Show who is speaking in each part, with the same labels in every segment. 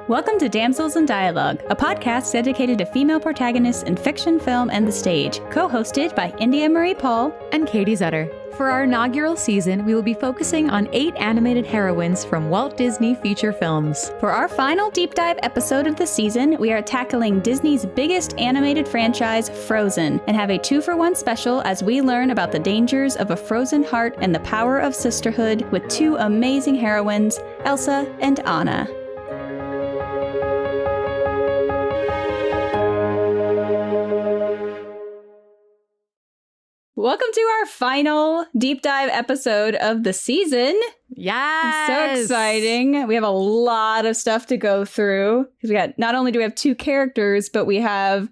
Speaker 1: Welcome to Damsels in Dialogue, a podcast dedicated to female protagonists in fiction, film, and the stage, co-hosted by India Marie Paul
Speaker 2: and Katie Zutter. For our inaugural season, we will be focusing on 8 animated heroines from Walt Disney feature films.
Speaker 1: For our final deep dive episode of the season, we are tackling Disney's biggest animated franchise, Frozen, and have a 2-for-1 special as we learn about the dangers of a frozen heart and the power of sisterhood with 2 amazing heroines, Elsa and Anna. Welcome to our final deep dive episode of the season.
Speaker 2: Yes!
Speaker 1: So exciting. We have a lot of stuff to go through. Not only do we have 2 characters, but we have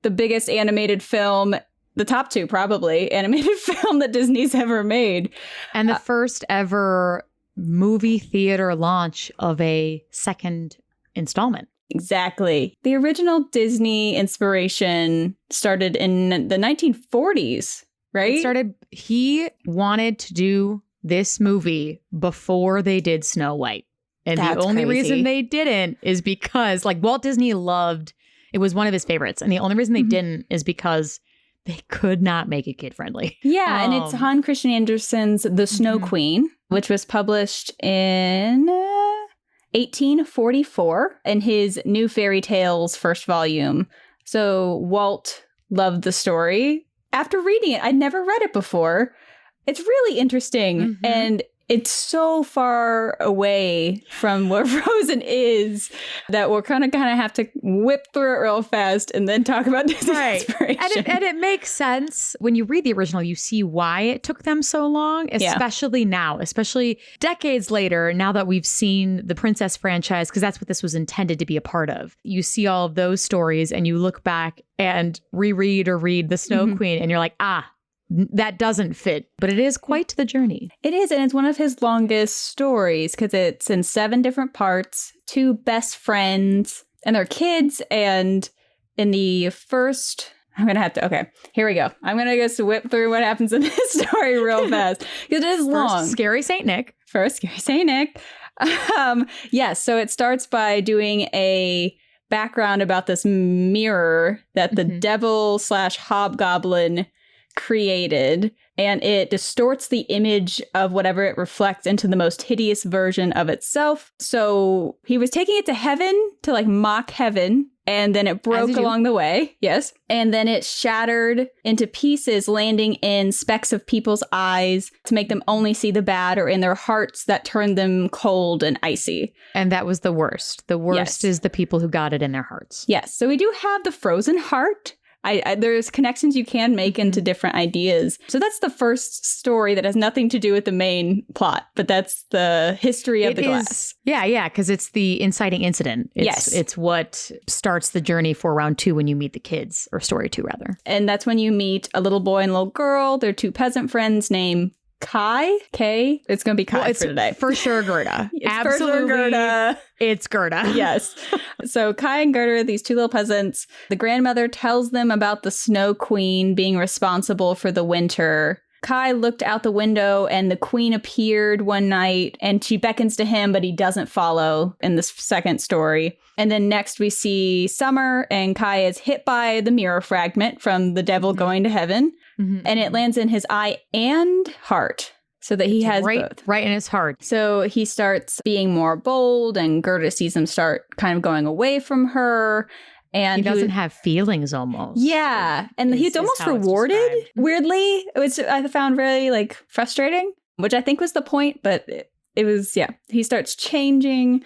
Speaker 1: the biggest animated film, the top 2 probably, animated film that Disney's ever made.
Speaker 2: And the first ever movie theater launch of a second installment.
Speaker 1: Exactly. The original Disney inspiration started in the 1940s. Right?
Speaker 2: He wanted to do this movie before they did Snow White. And
Speaker 1: That's
Speaker 2: the only
Speaker 1: crazy.
Speaker 2: reason they didn't is because, Walt Disney loved, it was one of his favorites. And the only reason they didn't is because they could not make it kid-friendly.
Speaker 1: Yeah, and it's Hans Christian Andersen's The Snow Queen, which was published in 1844 in his New Fairy Tales first volume. So Walt loved the story. After reading it, I'd never read it before. It's really interesting. And it's so far away from what Frozen is that we're kind of have to whip through it real fast and then talk about Disney's inspiration.
Speaker 2: And it makes sense. When you read the original, you see why it took them so long, especially now, especially decades later, now that we've seen the Princess franchise, because that's what this was intended to be a part of. You see all of those stories and you look back and reread or read The Snow Queen and you're like, that doesn't fit, but it is quite the journey.
Speaker 1: It is, and it's one of his longest stories because it's in 7 different parts, 2 best friends and their kids. And in the first, here we go. I'm going to just whip through what happens in this story real fast because it is long.
Speaker 2: Scary Saint Nick.
Speaker 1: Yes, so it starts by doing a background about this mirror that the devil/hobgoblin created, and it distorts the image of whatever it reflects into the most hideous version of itself. So he was taking it to heaven to mock heaven, and then it broke along the way. Yes. And then it shattered into pieces, landing in specks of people's eyes to make them only see the bad, or in their hearts that turned them cold and icy.
Speaker 2: And that was the worst. The worst is the people who got it in their hearts.
Speaker 1: Yes. So we do have the frozen heart. There's connections you can make into different ideas. So that's the first story that has nothing to do with the main plot, but that's the history of the glass.
Speaker 2: Yeah, because it's the inciting incident. It's what starts the journey for round 2 when you meet the kids, or story 2 rather. And
Speaker 1: that's when you meet a little boy and little girl. They're 2 peasant friends named Kai. It's going to be Kai for today.
Speaker 2: For sure, Gerda.
Speaker 1: Absolutely. For sure, Gerda.
Speaker 2: It's Gerda.
Speaker 1: Yes. So Kai and Gerda, these 2 little peasants, the grandmother tells them about the Snow Queen being responsible for the winter. Kai looked out the window and the queen appeared one night and she beckons to him, but he doesn't follow in this second story. And then next we see Summer, and Kai is hit by the mirror fragment from the devil going to heaven. And it lands in his eye and heart, so that he has both.
Speaker 2: Right in his heart.
Speaker 1: So he starts being more bold, and Gerda sees him start kind of going away from her. And
Speaker 2: he doesn't have feelings almost.
Speaker 1: Yeah. And he's almost rewarded, weirdly, which I found really frustrating, which I think was the point. But it was, he starts changing.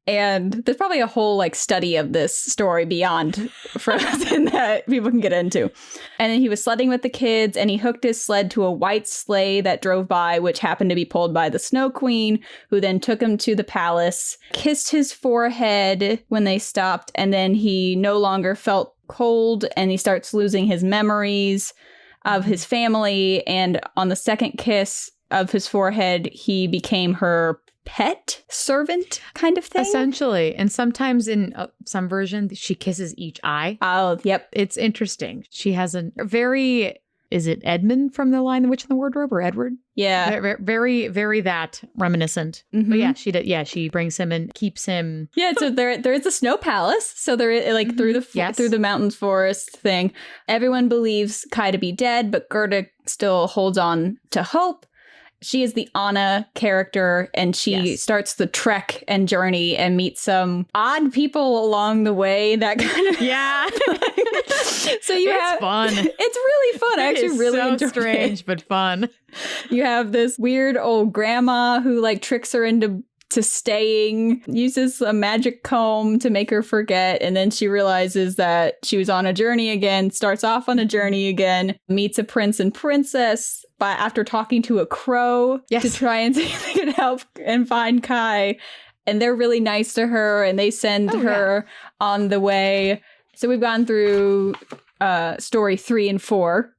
Speaker 1: And there's probably a whole study of this story beyond Frozen that people can get into. And then he was sledding with the kids, and he hooked his sled to a white sleigh that drove by, which happened to be pulled by the Snow Queen, who then took him to the palace, kissed his forehead when they stopped, and then he no longer felt cold, and he starts losing his memories of his family. And on the second kiss of his forehead, he became her pet servant kind of thing.
Speaker 2: Essentially. And sometimes in some versions, she kisses each eye.
Speaker 1: Oh, yep.
Speaker 2: It's interesting. She has a very is it Edmund from The Lion, the Witch, and the Wardrobe, or Edward?
Speaker 1: Yeah.
Speaker 2: Very, very that reminiscent.
Speaker 1: Mm-hmm.
Speaker 2: But yeah, she did. Yeah, she brings him and keeps him.
Speaker 1: Yeah, so there is a snow palace. So there is like through the mountains forest thing. Everyone believes Kai to be dead, but Gerda still holds on to hope. She is the Anna character, and she starts the trek and journey and meets some odd people along the way. That kind of So it's
Speaker 2: fun.
Speaker 1: It's really fun. I actually really enjoy
Speaker 2: strange,
Speaker 1: it.
Speaker 2: But fun.
Speaker 1: You have this weird old grandma who like tricks her into staying, uses a magic comb to make her forget, and then she realizes that she was on a journey again, starts off on a journey again, meets a prince and princess after talking to a crow to try and see if they can help and find Kai. And they're really nice to her, and they send her on the way. So we've gone through story 3 and 4.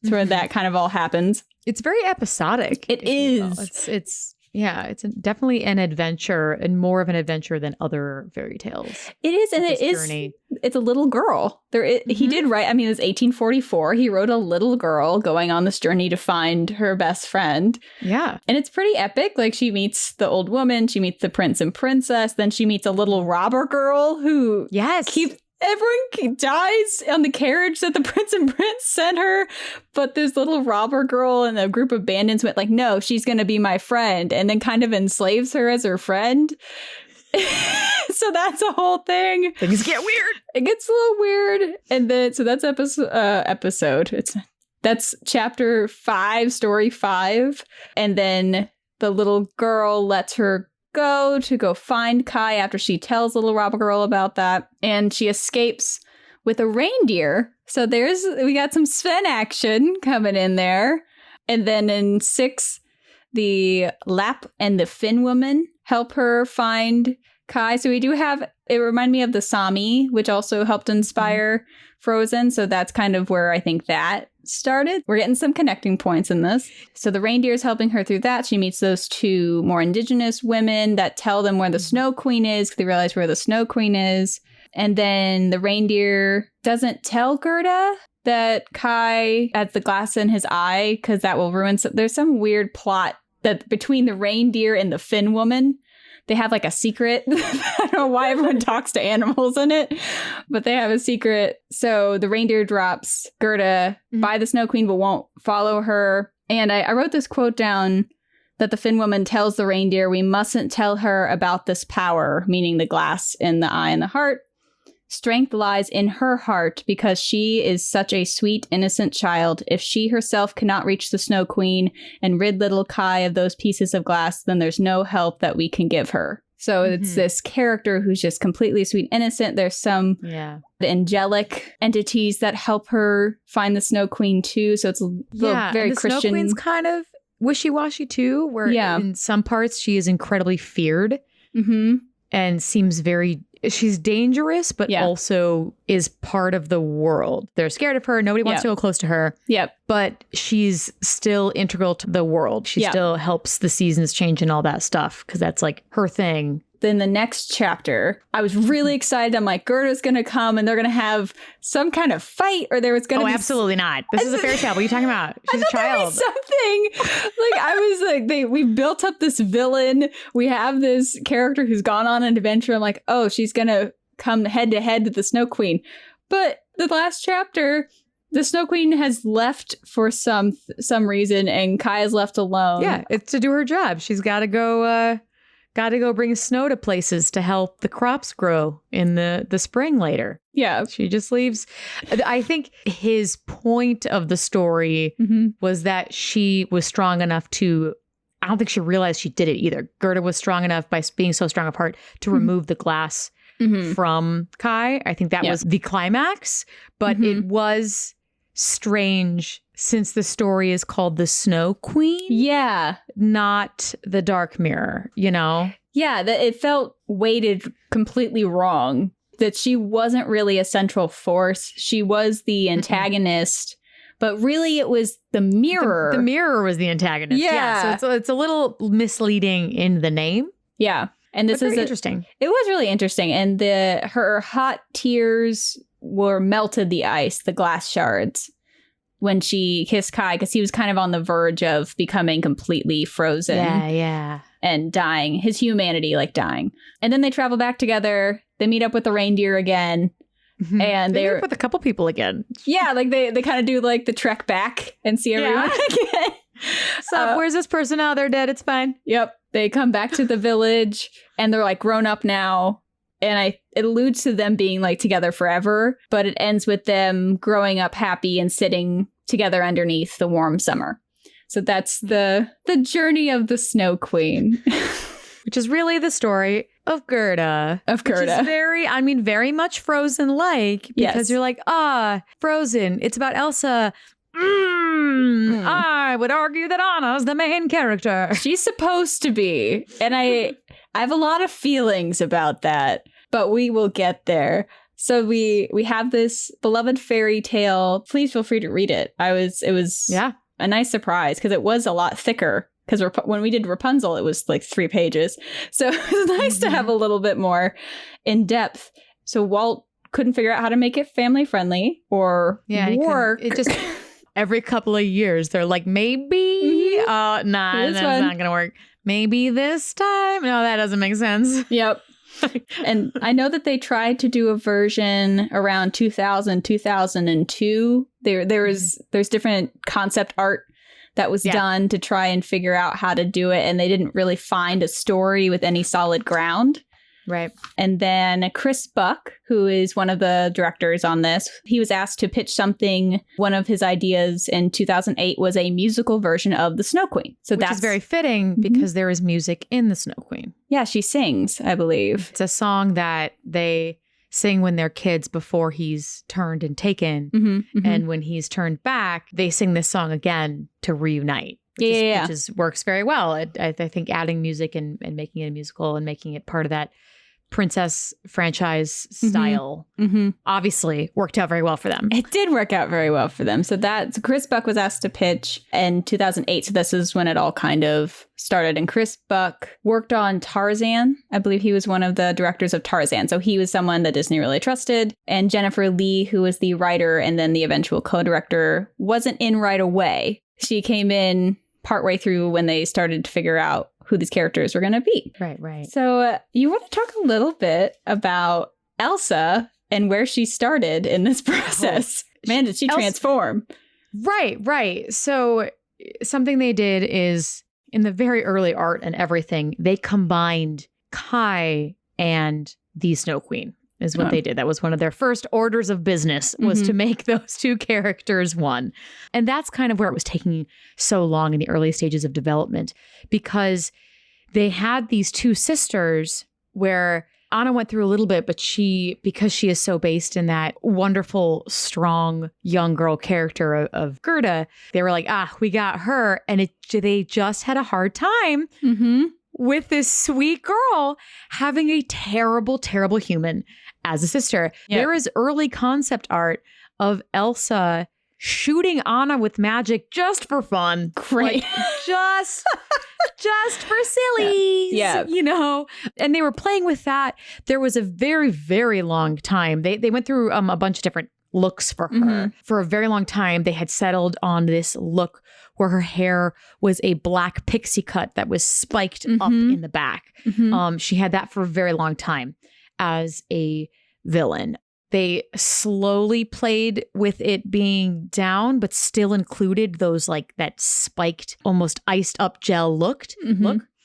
Speaker 1: It's where that kind of all happens.
Speaker 2: It's very episodic.
Speaker 1: It is.
Speaker 2: It's definitely an adventure, and more of an adventure than other fairy tales.
Speaker 1: It is, and it is. Journey. It's a little girl. He did write. I mean, it was 1844. He wrote a little girl going on this journey to find her best friend.
Speaker 2: Yeah,
Speaker 1: and it's pretty epic. Like she meets the old woman, she meets the prince and princess, then she meets a little robber girl who everyone dies on the carriage that the prince and prince sent her, but this little robber girl and a group of bandits went like, no, she's going to be my friend, and then kind of enslaves her as her friend. So that's a whole thing.
Speaker 2: Things get weird.
Speaker 1: It gets a little weird. And then, so that's episode. That's chapter 5, story 5. And then the little girl lets her go find Kai after she tells little robber girl about that, and she escapes with a reindeer. So we got some Sven action coming in there. And then in 6, the Lap and the Finn woman help her find Kai. So we do have, it reminded me of the Sami, which also helped inspire Frozen. So that's kind of where I think that started. We're getting some connecting points in this. So the reindeer is helping her through that. She meets those 2 more indigenous women that tell them where the Snow Queen is, because they realize where the Snow Queen is. And then the reindeer doesn't tell Gerda that Kai has the glass in his eye, because that will ruin there's some weird plot that between the reindeer and the Finn woman. They have like a secret. I don't know why everyone talks to animals in it, but they have a secret. So the reindeer drops Gerda by the Snow Queen, but won't follow her. And I wrote this quote down that the Finn woman tells the reindeer, we mustn't tell her about this power, meaning the glass in the eye and the heart. Strength lies in her heart because she is such a sweet, innocent child. If she herself cannot reach the Snow Queen and rid little Kai of those pieces of glass, then there's no help that we can give her. So it's this character who's just completely sweet, innocent. There's some angelic entities that help her find the Snow Queen too. So it's very
Speaker 2: the
Speaker 1: Christian.
Speaker 2: Snow Queen's kind of wishy-washy too, where in some parts she is incredibly feared and seems she's dangerous, but also is part of the world. They're scared of her. Nobody wants to go close to her.
Speaker 1: Yep.
Speaker 2: But she's still integral to the world. She still helps the seasons change and all that stuff, because that's like her thing.
Speaker 1: Then the next chapter, I was really excited. I'm like, Gerda's going to come and they're going to have some kind of fight, or there was going to be...
Speaker 2: Oh, absolutely not. This is a fairy tale. What are you talking about? She's a child.
Speaker 1: Something. Like, I was like, we built up this villain. We have this character who's gone on an adventure. I'm like, oh, she's going to come head to head with the Snow Queen. But the last chapter, the Snow Queen has left for some reason, and Kai is left alone.
Speaker 2: Yeah, it's to do her job. She's got to go... Got to go bring snow to places to help the crops grow in the spring later.
Speaker 1: Yeah.
Speaker 2: She just leaves. I think his point of the story was that she was strong enough to, I don't think she realized she did it either. Gerda was strong enough by being so strong of heart to remove the glass from Kai. I think that was the climax, but it was strange since the story is called The Snow Queen.
Speaker 1: Yeah.
Speaker 2: Not the Dark Mirror, you know?
Speaker 1: Yeah, that it felt weighted completely wrong. That she wasn't really a central force. She was the antagonist, but really it was the mirror.
Speaker 2: The mirror was the antagonist. Yeah. So it's a little misleading in the name.
Speaker 1: Yeah. And this is
Speaker 2: interesting.
Speaker 1: It was really interesting. And her hot tears melted the ice, the glass shards, when she kissed Kai, because he was kind of on the verge of becoming completely frozen.
Speaker 2: Yeah.
Speaker 1: And dying, his humanity like dying. And then they travel back together. They meet up with the reindeer again. And
Speaker 2: they meet up with a couple people again.
Speaker 1: Yeah, like they kind of do like the trek back and see everyone again.
Speaker 2: So where's this person? Oh, they're dead. It's fine.
Speaker 1: Yep. They come back to the village and they're like grown up now. And it alludes to them being like together forever, but it ends with them growing up happy and sitting together underneath the warm summer. So that's the journey of the Snow Queen.
Speaker 2: Which is really the story of Gerda. Which is very much Frozen-like. Because you're like, Frozen. It's about Elsa. I would argue that Anna's the main character.
Speaker 1: She's supposed to be. And I have a lot of feelings about that. But we will get there. So we have this beloved fairy tale. Please feel free to read it. It was a nice surprise because it was a lot thicker. Because when we did Rapunzel, it was like 3 pages. So it was nice to have a little bit more in depth. So Walt couldn't figure out how to make it family friendly or work.
Speaker 2: It just every couple of years, they're like, maybe, that's not going to work. Maybe this time. No, that doesn't make sense.
Speaker 1: Yep. And I know that they tried to do a version around 2000, 2002. There's different concept art that was done to try and figure out how to do it. And they didn't really find a story with any solid ground.
Speaker 2: Right.
Speaker 1: And then Chris Buck, who is one of the directors on this, he was asked to pitch something. One of his ideas in 2008 was a musical version of The Snow Queen. So
Speaker 2: that's very fitting because there is music in The Snow Queen.
Speaker 1: Yeah, she sings, I believe.
Speaker 2: It's a song that they sing when they're kids before he's turned and taken. And when he's turned back, they sing this song again to reunite. Which works very well. I think adding music and making it a musical and making it part of that princess franchise style obviously worked out very well for them.
Speaker 1: It did work out very well for them. So Chris Buck was asked to pitch in 2008. So this is when it all kind of started. And Chris Buck worked on Tarzan. I believe he was one of the directors of Tarzan. So he was someone that Disney really trusted. And Jennifer Lee, who was the writer and then the eventual co-director, wasn't in right away. She came in partway through when they started to figure out who these characters were going to be.
Speaker 2: Right.
Speaker 1: So you want to talk a little bit about Elsa and where she started in this process. Man, did she transform.
Speaker 2: Right. So something they did is in the very early art and everything, they combined Kai and the Snow Queen is what they did. That was one of their first orders of business was to make those two characters one. And that's kind of where it was taking so long in the early stages of development because they had these two sisters where Anna went through a little bit, but because she is so based in that wonderful, strong young girl character of Gerda, they were like, we got her. And they just had a hard time with this sweet girl having a terrible, terrible human as a sister. Yep. There is early concept art of Elsa shooting Anna with magic just for fun.
Speaker 1: Great.
Speaker 2: Like, just for sillies.
Speaker 1: Yeah.
Speaker 2: You know? And they were playing with that. There was a very, very long time. They went through a bunch of different looks for her. For a very long time, they had settled on this look where her hair was a black pixie cut that was spiked up in the back. She had that for a very long time as a villain. They slowly played with it being down, but still included those like that spiked, almost iced up gel look.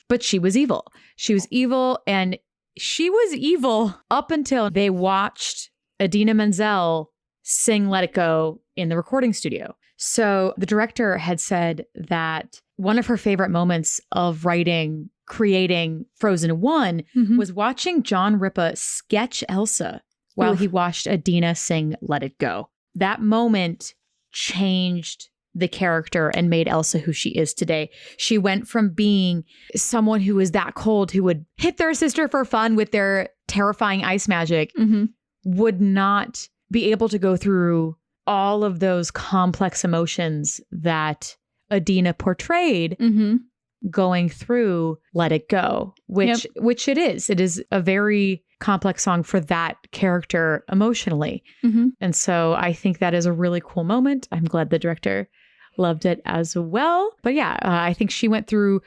Speaker 2: But she was evil. She was evil, and she was evil up until they watched Idina Menzel sing Let It Go in the recording studio. So the director had said that one of her favorite moments of creating Frozen 1 was watching John Ripa sketch Elsa while he watched Idina sing Let It Go. That moment changed the character and made Elsa who she is today. She went from being someone who was that cold, who would hit their sister for fun with their terrifying ice magic, would not be able to go through all of those complex emotions that Idina portrayed going through Let It Go, which it is. It is a very complex song for that character emotionally. And so I think that is a really cool moment. I'm glad the director loved it as well. But yeah, I think she went through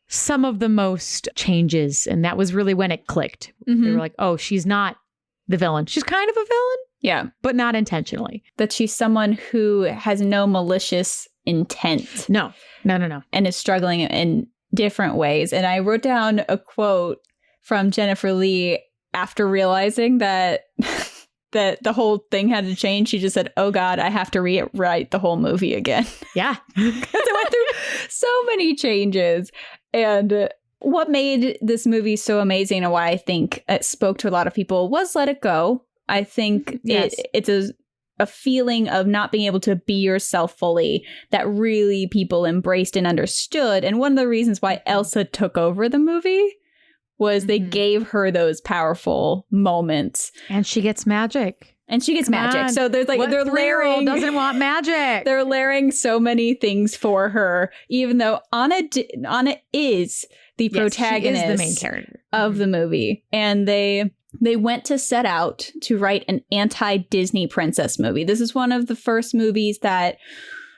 Speaker 2: some of the most changes, and that was really when it clicked. They were like, oh, she's not the villain. She's kind of a villain.
Speaker 1: Yeah.
Speaker 2: But not intentionally.
Speaker 1: That she's someone who has no malicious intent.
Speaker 2: No.
Speaker 1: And is struggling in different ways. And I wrote down a quote from Jennifer Lee after realizing that that the whole thing had to change. She just said, oh God, I have to rewrite the whole movie again.
Speaker 2: Yeah.
Speaker 1: Because it went through so many changes. And what made this movie so amazing and why I think it spoke to a lot of people was Let It Go. I think it's a feeling of not being able to be yourself fully that really people embraced and understood. And one of the reasons why Elsa took over the movie was they gave her those powerful moments.
Speaker 2: And she gets magic.
Speaker 1: So there's like, they're layering.
Speaker 2: Doesn't want magic.
Speaker 1: They're layering so many things for her, even though Anna is the protagonist,
Speaker 2: she is the main character
Speaker 1: of the movie. And they went to set out to write an anti-Disney princess movie. This is one of the first movies that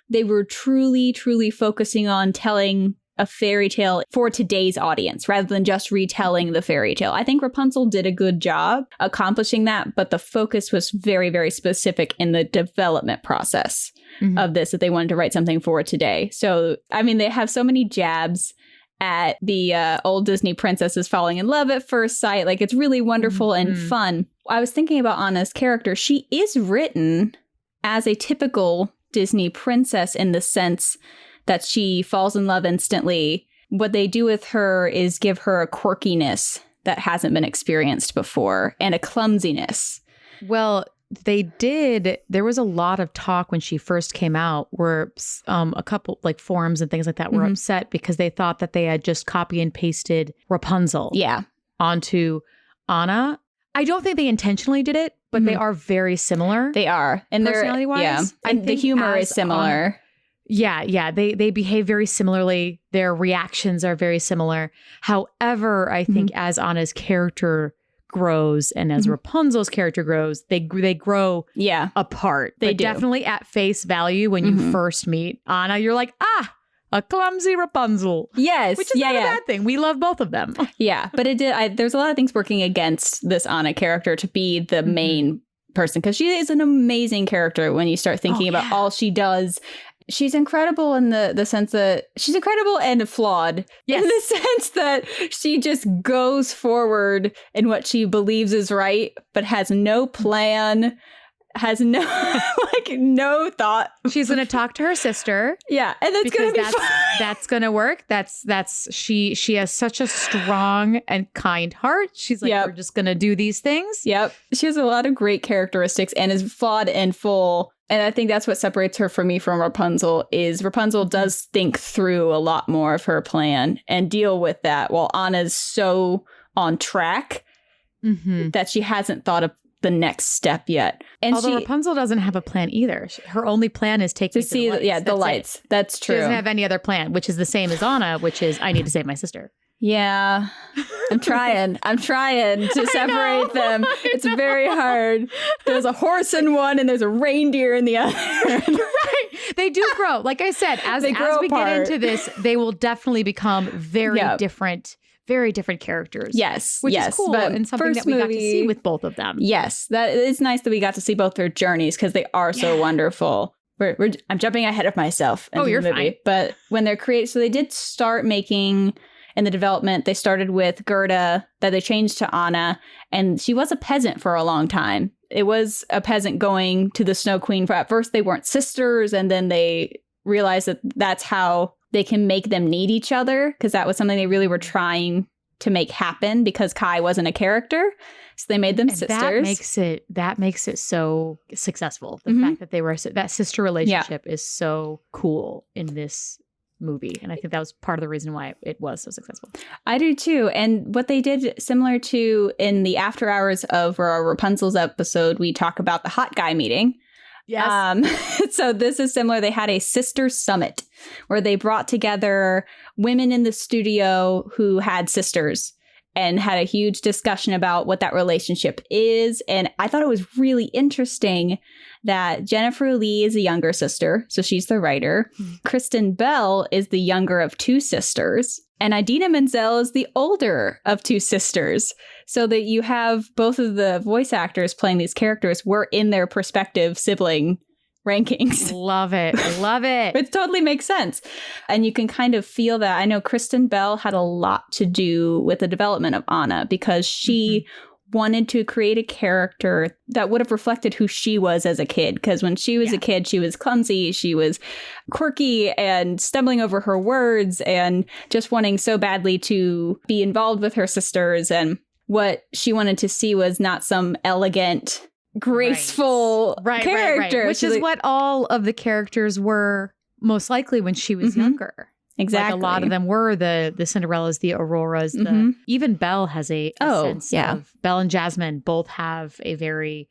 Speaker 1: they were truly, truly focusing on telling a fairy tale for today's audience rather than just retelling the fairy tale. I think Rapunzel did a good job accomplishing that, but the focus was very, very specific in the development process of this, that they wanted to write something for today. So, I mean, they have so many jabs at the old Disney princesses falling in love at first sight. Like, it's really wonderful and fun. I was thinking about Anna's character. She is written as a typical Disney princess in the sense that she falls in love instantly. What they do with her is give her a quirkiness that hasn't been experienced before and a clumsiness.
Speaker 2: Well, they did. There was a lot of talk when she first came out where a couple like forums and things like that were upset because they thought that they had just copy and pasted Rapunzel onto Anna. I don't think they intentionally did it, but they are very similar.
Speaker 1: They are. And personality-wise. Yeah. And the humor is similar.
Speaker 2: Yeah. They behave very similarly. Their reactions are very similar. However, I think as Anna's character grows and as Rapunzel's character grows, they grow apart. They do. Definitely at face value when you first meet Anna, you're like, a clumsy Rapunzel.
Speaker 1: Yes.
Speaker 2: Which is not a bad thing. We love both of them.
Speaker 1: Yeah. But there's a lot of things working against this Anna character to be the main person, because she is an amazing character when you start thinking about all she does. She's incredible in the sense that she's incredible and flawed in the sense that she just goes forward in what she believes is right, but has no plan, has no no thought.
Speaker 2: She's going to talk to her sister.
Speaker 1: Yeah, and that's going to be fun.
Speaker 2: That's going to work. She has such a strong and kind heart. She's like, we're just going to do these things.
Speaker 1: Yep. She has a lot of great characteristics and is flawed and full. And I think that's what separates her from me from Rapunzel is Rapunzel does think through a lot more of her plan and deal with that, while Anna's so on track that she hasn't thought of the next step yet. And
Speaker 2: although Rapunzel doesn't have a plan either. Her only plan is to see the lights.
Speaker 1: The lights. That's true.
Speaker 2: She doesn't have any other plan, which is the same as Anna, which is I need to save my sister.
Speaker 1: Yeah, I'm trying to separate them. It's very hard. There's a horse in one and there's a reindeer in the other.
Speaker 2: Right. They do grow. Like I said, as we get into this, they will definitely become very different characters.
Speaker 1: Yes.
Speaker 2: Which is cool and something that we got to see with both of them.
Speaker 1: Yes. That it's nice that we got to see both their journeys because they are so wonderful. I'm jumping ahead of myself.
Speaker 2: You're fine.
Speaker 1: But when they're so they did start making... In the development, they started with Gerda, that they changed to Anna, and she was a peasant for a long time. It was a peasant going to the Snow Queen. At first, they weren't sisters, and then they realized that that's how they can make them need each other, because that was something they really were trying to make happen, because Kai wasn't a character. So they made them sisters.
Speaker 2: That makes it so successful. The fact that they were that sister relationship is so cool in this movie, and I think that was part of the reason why it was so successful.
Speaker 1: I do too. And what they did, similar to in the after hours of our Rapunzel's episode, we talk about the hot guy meeting.
Speaker 2: Yes.
Speaker 1: So this is similar. They had a sister summit where they brought together women in the studio who had sisters and had a huge discussion about what that relationship is. And I thought it was really interesting that Jennifer Lee is a younger sister, so she's the writer. Kristen Bell is the younger of two sisters. And Idina Menzel is the older of two sisters. So that you have both of the voice actors playing these characters were in their respective sibling rankings.
Speaker 2: Love it. Love it.
Speaker 1: It totally makes sense. And you can kind of feel that. I know Kristen Bell had a lot to do with the development of Anna because she wanted to create a character that would have reflected who she was as a kid. Because when she was a kid, she was clumsy, she was quirky and stumbling over her words and just wanting so badly to be involved with her sisters. And what she wanted to see was not some elegant, graceful character.
Speaker 2: Right. Which is what all of the characters were most likely when she was younger.
Speaker 1: Exactly.
Speaker 2: Like a lot of them were the Cinderellas, the Auroras. Even Belle has a sense of... Belle and Jasmine both have a very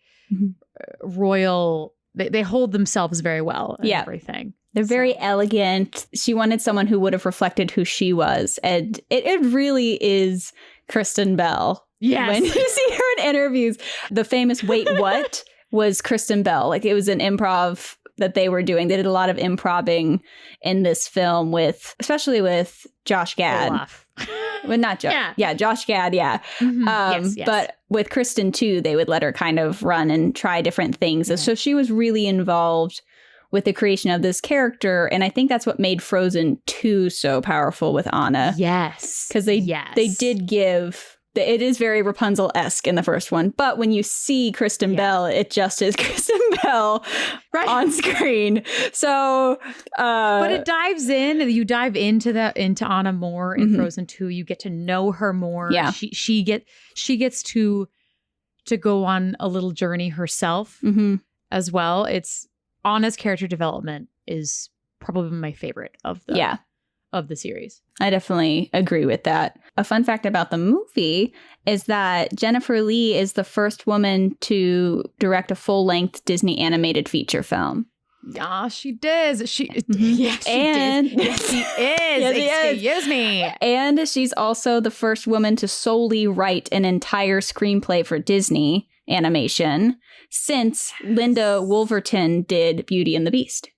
Speaker 2: royal... They hold themselves very well and everything.
Speaker 1: They're very elegant. She wanted someone who would have reflected who she was. And it really is Kristen Bell.
Speaker 2: Yes.
Speaker 1: When you see her in interviews, the famous Wait What was Kristen Bell. Like it was an improv that they were doing. They did a lot of improvising in this film especially with Josh Gad. Well, not Josh. Josh Gad,
Speaker 2: Yes.
Speaker 1: But with Kristen too, they would let her kind of run and try different things. So she was really involved with the creation of this character. And I think that's what made Frozen 2 so powerful with Anna.
Speaker 2: Yes.
Speaker 1: Because they did give... It is very Rapunzel-esque in the first one. But when you see Kristen Bell, it just is Kristen Bell on screen. So...
Speaker 2: but it dives in. You dive into Anna more in Frozen 2. You get to know her more.
Speaker 1: Yeah.
Speaker 2: She gets to go on a little journey herself as well. It's... Anna's character development is probably my favorite of the series.
Speaker 1: I definitely agree with that. A fun fact about the movie is that Jennifer Lee is the first woman to direct a full-length Disney animated feature film.
Speaker 2: Yeah, she does. Yes, she is. Excuse me.
Speaker 1: And she's also the first woman to solely write an entire screenplay for Disney animation since Linda Wolverton did Beauty and the Beast.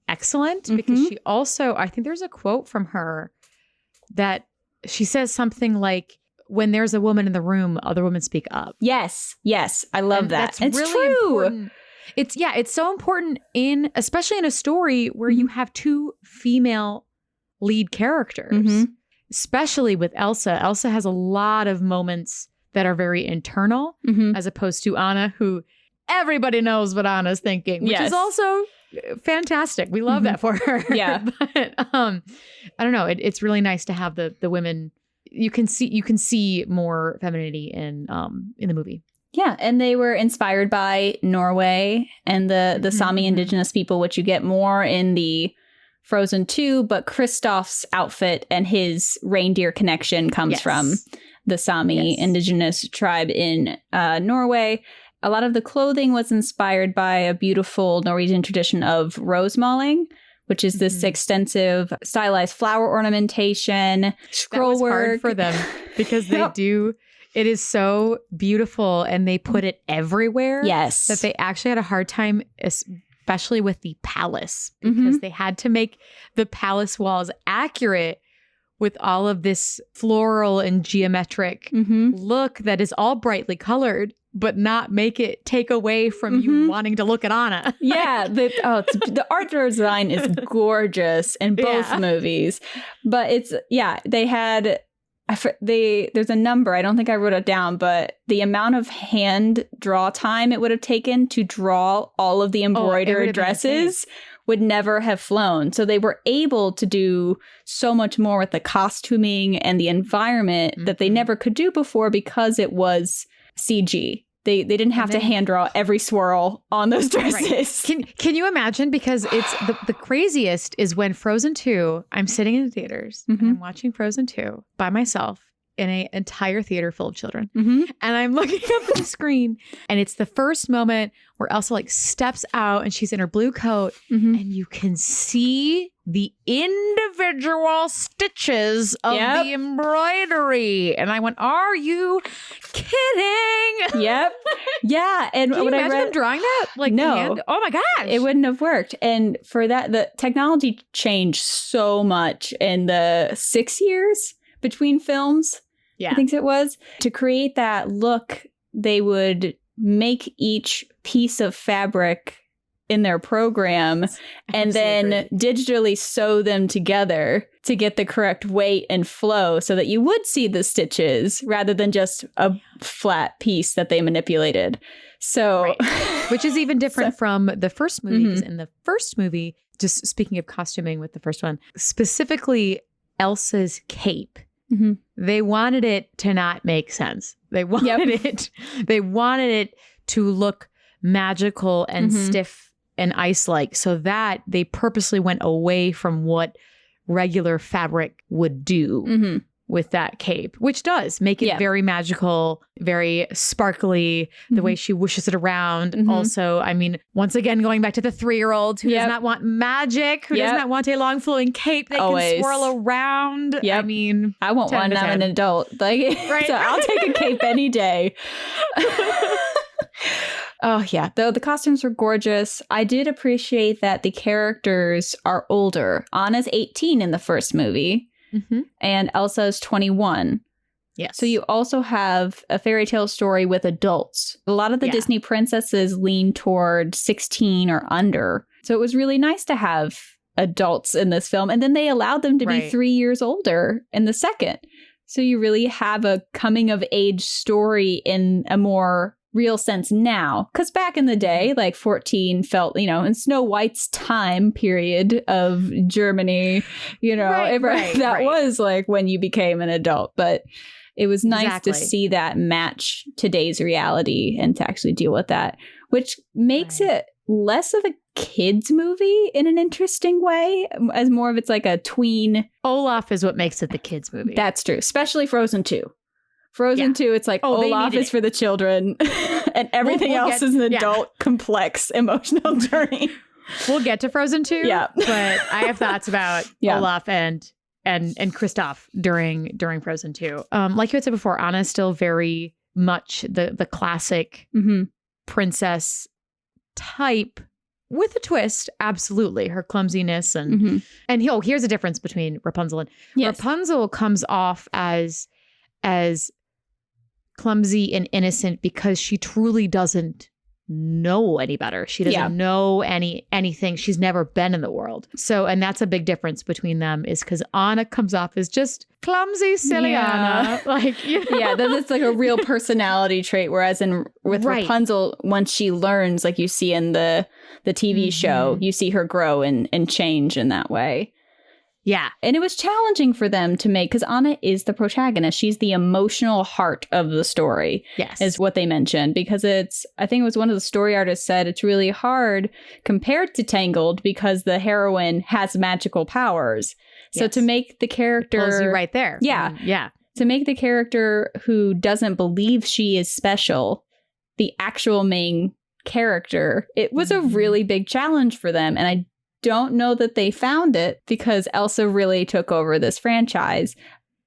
Speaker 2: Excellent. Because she also, I think there's a quote from her that she says something like, when there's a woman in the room, other women speak up.
Speaker 1: Yes. I love that.
Speaker 2: It's
Speaker 1: really
Speaker 2: true. Important. It's so important especially in a story where you have two female lead characters, especially with Elsa. Elsa has a lot of moments that are very internal as opposed to Anna, who everybody knows what Anna's thinking, which is also fantastic. We love that for her.
Speaker 1: Yeah.
Speaker 2: But I don't know. It's really nice to have the women. You can see more femininity in the movie.
Speaker 1: Yeah, and they were inspired by Norway and the Sami indigenous people, which you get more in the Frozen 2, but Kristoff's outfit and his reindeer connection comes from the Sami indigenous tribe in Norway. A lot of the clothing was inspired by a beautiful Norwegian tradition of rosemalling, which is this extensive stylized flower ornamentation, scroll work.
Speaker 2: Hard for them because they do. It is so beautiful and they put it everywhere.
Speaker 1: Yes.
Speaker 2: That they actually had a hard time, especially with the palace, because they had to make the palace walls accurate with all of this floral and geometric look that is all brightly colored, but not make it take away from you wanting to look at Anna.
Speaker 1: Yeah. The art design is gorgeous in both movies. But they had... there's a number, I don't think I wrote it down, but the amount of hand draw time it would have taken to draw all of the embroidered dresses would never have flown. So they were able to do so much more with the costuming and the environment that they never could do before because it was CG. They didn't have to hand draw every swirl on those dresses.
Speaker 2: Right. Can you imagine? Because it's the craziest is when Frozen 2, I'm sitting in the theaters and I'm watching Frozen 2 by myself in an entire theater full of children.
Speaker 1: Mm-hmm.
Speaker 2: And I'm looking up at the screen, and it's the first moment where Elsa like steps out and she's in her blue coat,
Speaker 1: Mm-hmm.
Speaker 2: and you can see the individual stitches of the embroidery. And I went, are you kidding?
Speaker 1: Yep. Yeah. And
Speaker 2: Can you
Speaker 1: when I
Speaker 2: imagine
Speaker 1: read
Speaker 2: them drawing that? Like,
Speaker 1: No.
Speaker 2: hand? Oh my gosh.
Speaker 1: it wouldn't have worked. And for that, the technology changed so much in the 6 years between films.
Speaker 2: Yeah.
Speaker 1: I think it was. To create that look, they would make each piece of fabric in their program and then digitally sew them together to get the correct weight and flow so that you would see the stitches rather than just a flat piece that they manipulated. So,
Speaker 2: which is even different from the first movie. Because in the first movie, just speaking of costuming with the first one, specifically Elsa's cape, they wanted it to not make sense. They wanted it to look magical and stiff and ice-like, so that they purposely went away from what regular fabric would do with that cape, which does make it very magical, very sparkly, the way she whooshes it around. Also, I mean, once again, going back to the 3-year-old who does not want magic, who does not want a long flowing cape that can swirl around. I mean,
Speaker 1: I want one. I'm an adult. Like, so I'll take a cape any day. Oh, yeah. Though the costumes were gorgeous, I did appreciate that the characters are older. Anna's 18 in the first movie, and Elsa's 21.
Speaker 2: Yes.
Speaker 1: So you also have a fairy tale story with adults. A lot of the Disney princesses lean toward 16 or under. So it was really nice to have adults in this film. And then they allowed them to be 3 years older in the second. So you really have a coming of age story in a more real sense now. Because back in the day, like 14 felt, in Snow White's time period of Germany, that was like when you became an adult. But it was nice to see that match today's reality and to actually deal with that, which makes it less of a kids movie in an interesting way, as more of it's like a tween.
Speaker 2: Olaf is what makes it the kids movie.
Speaker 1: That's true, especially Frozen 2. Frozen 2, it's like Olaf is for the children and everything else is an adult, complex, emotional journey.
Speaker 2: We'll get to Frozen 2, but I have thoughts about Olaf and Kristoff during Frozen 2. Like you had said before, Anna is still very much the classic princess type with a twist. Absolutely. Her clumsiness and here's a difference between Rapunzel and Rapunzel comes off as clumsy and innocent because she truly doesn't know any better. She doesn't know anything. She's never been in the world. So, and that's a big difference between them, is because Anna comes off as just clumsy, silly Anna. Like,
Speaker 1: that's like a real personality trait. Whereas with Rapunzel, once she learns, like you see in the TV show, you see her grow and change in that way.
Speaker 2: Yeah.
Speaker 1: And it was challenging for them to make, because Anna is the protagonist. She's the emotional heart of the story.
Speaker 2: Yes.
Speaker 1: Is what they mentioned. Because I think it was one of the story artists said, it's really hard compared to Tangled because the heroine has magical powers. So to make the character...
Speaker 2: It pulls you right there.
Speaker 1: Yeah.
Speaker 2: Yeah.
Speaker 1: To make the character who doesn't believe she is special, the actual main character, it was a really big challenge for them. And I don't know that they found it because Elsa really took over this franchise,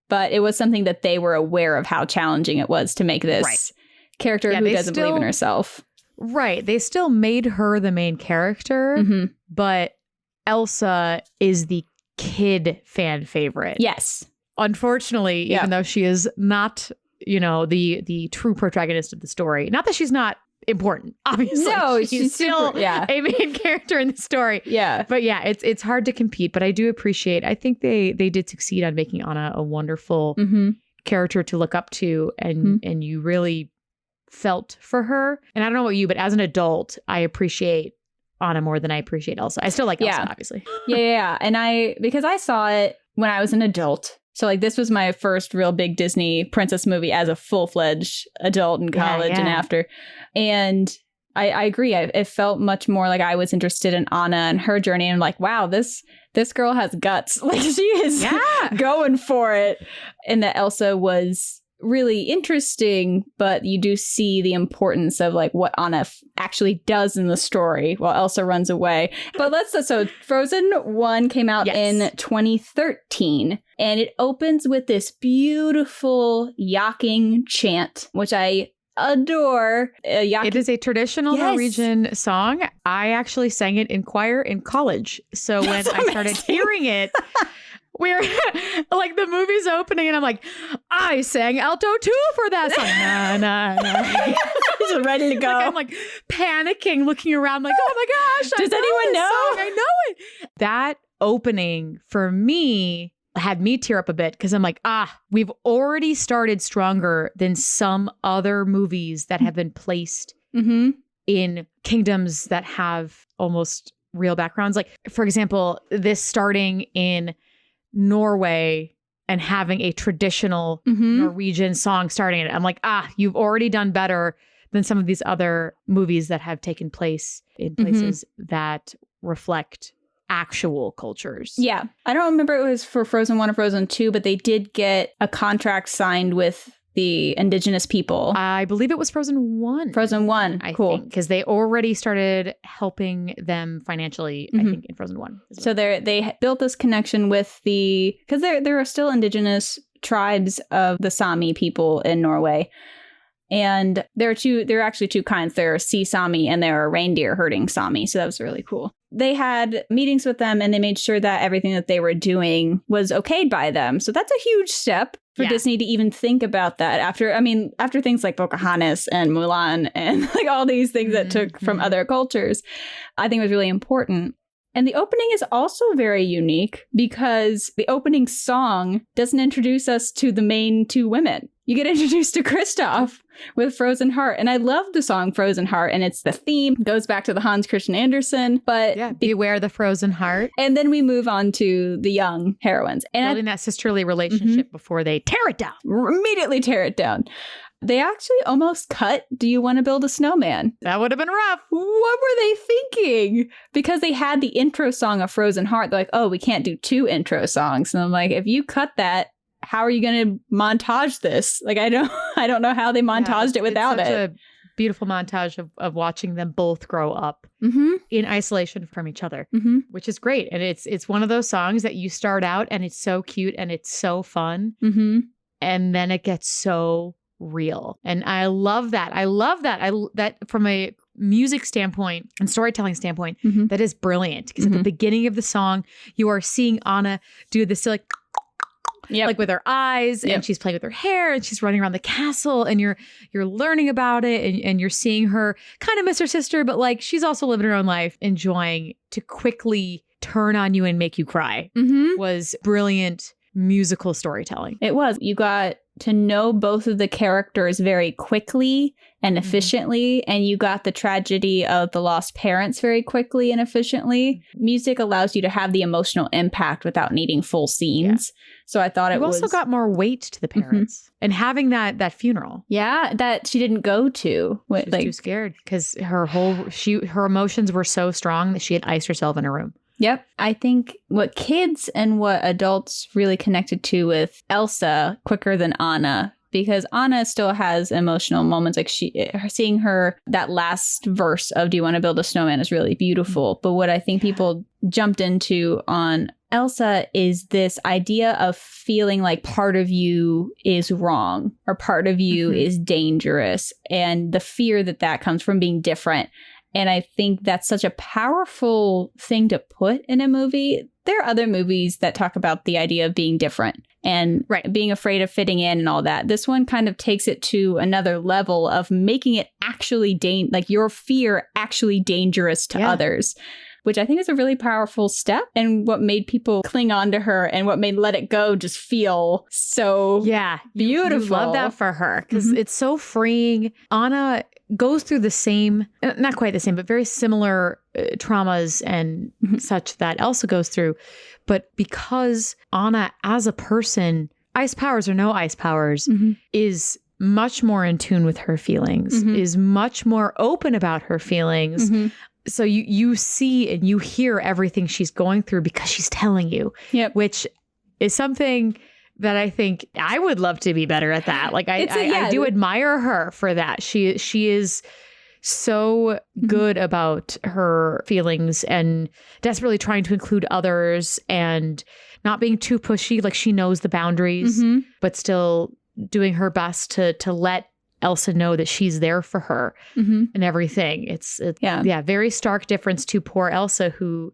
Speaker 1: but it was something that they were aware of how challenging it was to make this character who doesn't believe in herself.
Speaker 2: Right. They still made her the main character, but Elsa is the kid fan favorite.
Speaker 1: Yes.
Speaker 2: Unfortunately, even though she is not, the true protagonist of the story. Not that she's not important, obviously. No, she's still a main character in the story. Yeah. But it's hard to compete. But I do appreciate, I think they did succeed on making Anna a wonderful character to look up to, and you really felt for her. And I don't know about you, but as an adult, I appreciate Anna more than I appreciate Elsa. I still like Elsa, obviously.
Speaker 1: Yeah. And because I saw it when I was an adult. So like this was my first real big Disney princess movie as a full-fledged adult in college and after. And I agree. It felt much more like I was interested in Anna and her journey. And I'm like, wow, this girl has guts. Like she is going for it. And that Elsa was really interesting, but you do see the importance of like what Anna actually does in the story while Elsa runs away. But so Frozen 1 came out in 2013, and it opens with this beautiful yachting chant, which I adore.
Speaker 2: It is a traditional Norwegian song. I actually sang it in choir in college. So when I started hearing it, we're like the movie's opening and I'm like, I sang alto too for that song. Nah.
Speaker 1: Just ready to go.
Speaker 2: Like, I'm like panicking, looking around like, oh my gosh.
Speaker 1: Does anyone know?
Speaker 2: I know it. That opening for me had me tear up a bit because I'm like, we've already started stronger than some other movies that have been placed in kingdoms that have almost real backgrounds. Like, for example, this starting in Norway and having a traditional Norwegian song starting it. I'm like, you've already done better than some of these other movies that have taken place in places that reflect actual cultures.
Speaker 1: Yeah. I don't remember it was for Frozen 1 or Frozen 2, but they did get a contract signed with the indigenous people.
Speaker 2: I believe it was Frozen 1.
Speaker 1: Frozen 1. Cool.
Speaker 2: Because they already started helping them financially, I think, in Frozen 1. Well.
Speaker 1: So they built this connection with because there are still indigenous tribes of the Sami people in Norway. And there are actually two kinds. There are sea Sami and there are reindeer herding Sami. So that was really cool. They had meetings with them and they made sure that everything that they were doing was okayed by them. So that's a huge step for Disney to even think about that after things like Pocahontas and Mulan and like all these things that took from other cultures. I think it was really important. And the opening is also very unique because the opening song doesn't introduce us to the main two women. You get introduced to Kristoff with Frozen Heart. And I love the song Frozen Heart. And it's the theme, goes back to the Hans Christian Andersen. But
Speaker 2: beware the frozen heart.
Speaker 1: And then we move on to the young heroines. And
Speaker 2: building that sisterly relationship before they tear it down.
Speaker 1: Immediately tear it down. They actually almost cut Do You Want to Build a Snowman?
Speaker 2: That would have been rough.
Speaker 1: What were they thinking? Because they had the intro song of Frozen Heart. They're like, oh, we can't do two intro songs. And I'm like, if you cut that, how are you going to montage this? Like, I don't know how they montaged it without it.
Speaker 2: It's a beautiful montage of watching them both grow up in isolation from each other, which is great. And it's one of those songs that you start out and it's so cute and it's so fun. And then it gets so real. And I love that. That from a music standpoint and storytelling standpoint, that is brilliant. Because at the beginning of the song, you are seeing Anna do this like with her eyes and she's playing with her hair and she's running around the castle and you're learning about it and you're seeing her kind of miss her sister, but like she's also living her own life, enjoying to quickly turn on you and make you cry was brilliant musical storytelling.
Speaker 1: It was. You got to know both of the characters very quickly and efficiently, and you got the tragedy of the lost parents very quickly and efficiently. Music allows you to have the emotional impact without needing full scenes. So I thought
Speaker 2: you also got more weight to the parents and having that funeral.
Speaker 1: Yeah, that she didn't go to.
Speaker 2: She was too scared because her emotions were so strong that she had iced herself in a room.
Speaker 1: Yep. I think what kids and what adults really connected to with Elsa quicker than Anna, because Anna still has emotional moments. Like seeing her, that last verse of Do You Want to Build a Snowman is really beautiful. But what I think people jumped into on Elsa is this idea of feeling like part of you is wrong or part of you is dangerous, and the fear that comes from being different. And I think that's such a powerful thing to put in a movie. There are other movies that talk about the idea of being different and being afraid of fitting in and all that. This one kind of takes it to another level of making it actually like your fear actually dangerous to others, which I think is a really powerful step, and what made people cling on to her and what made Let It Go just feel so beautiful.
Speaker 2: You love that for her because it's so freeing. Anna goes through the same, not quite the same, but very similar traumas and such that Elsa goes through. But because Anna as a person, ice powers or no ice powers, is much more in tune with her feelings, is much more open about her feelings. So you see and you hear everything she's going through because she's telling you, which is something that I think I would love to be better at that. Like I do admire her for that. She is so good about her feelings and desperately trying to include others and not being too pushy. Like she knows the boundaries, but still doing her best to let Elsa know that she's there for her and everything. It's very stark difference to poor Elsa, who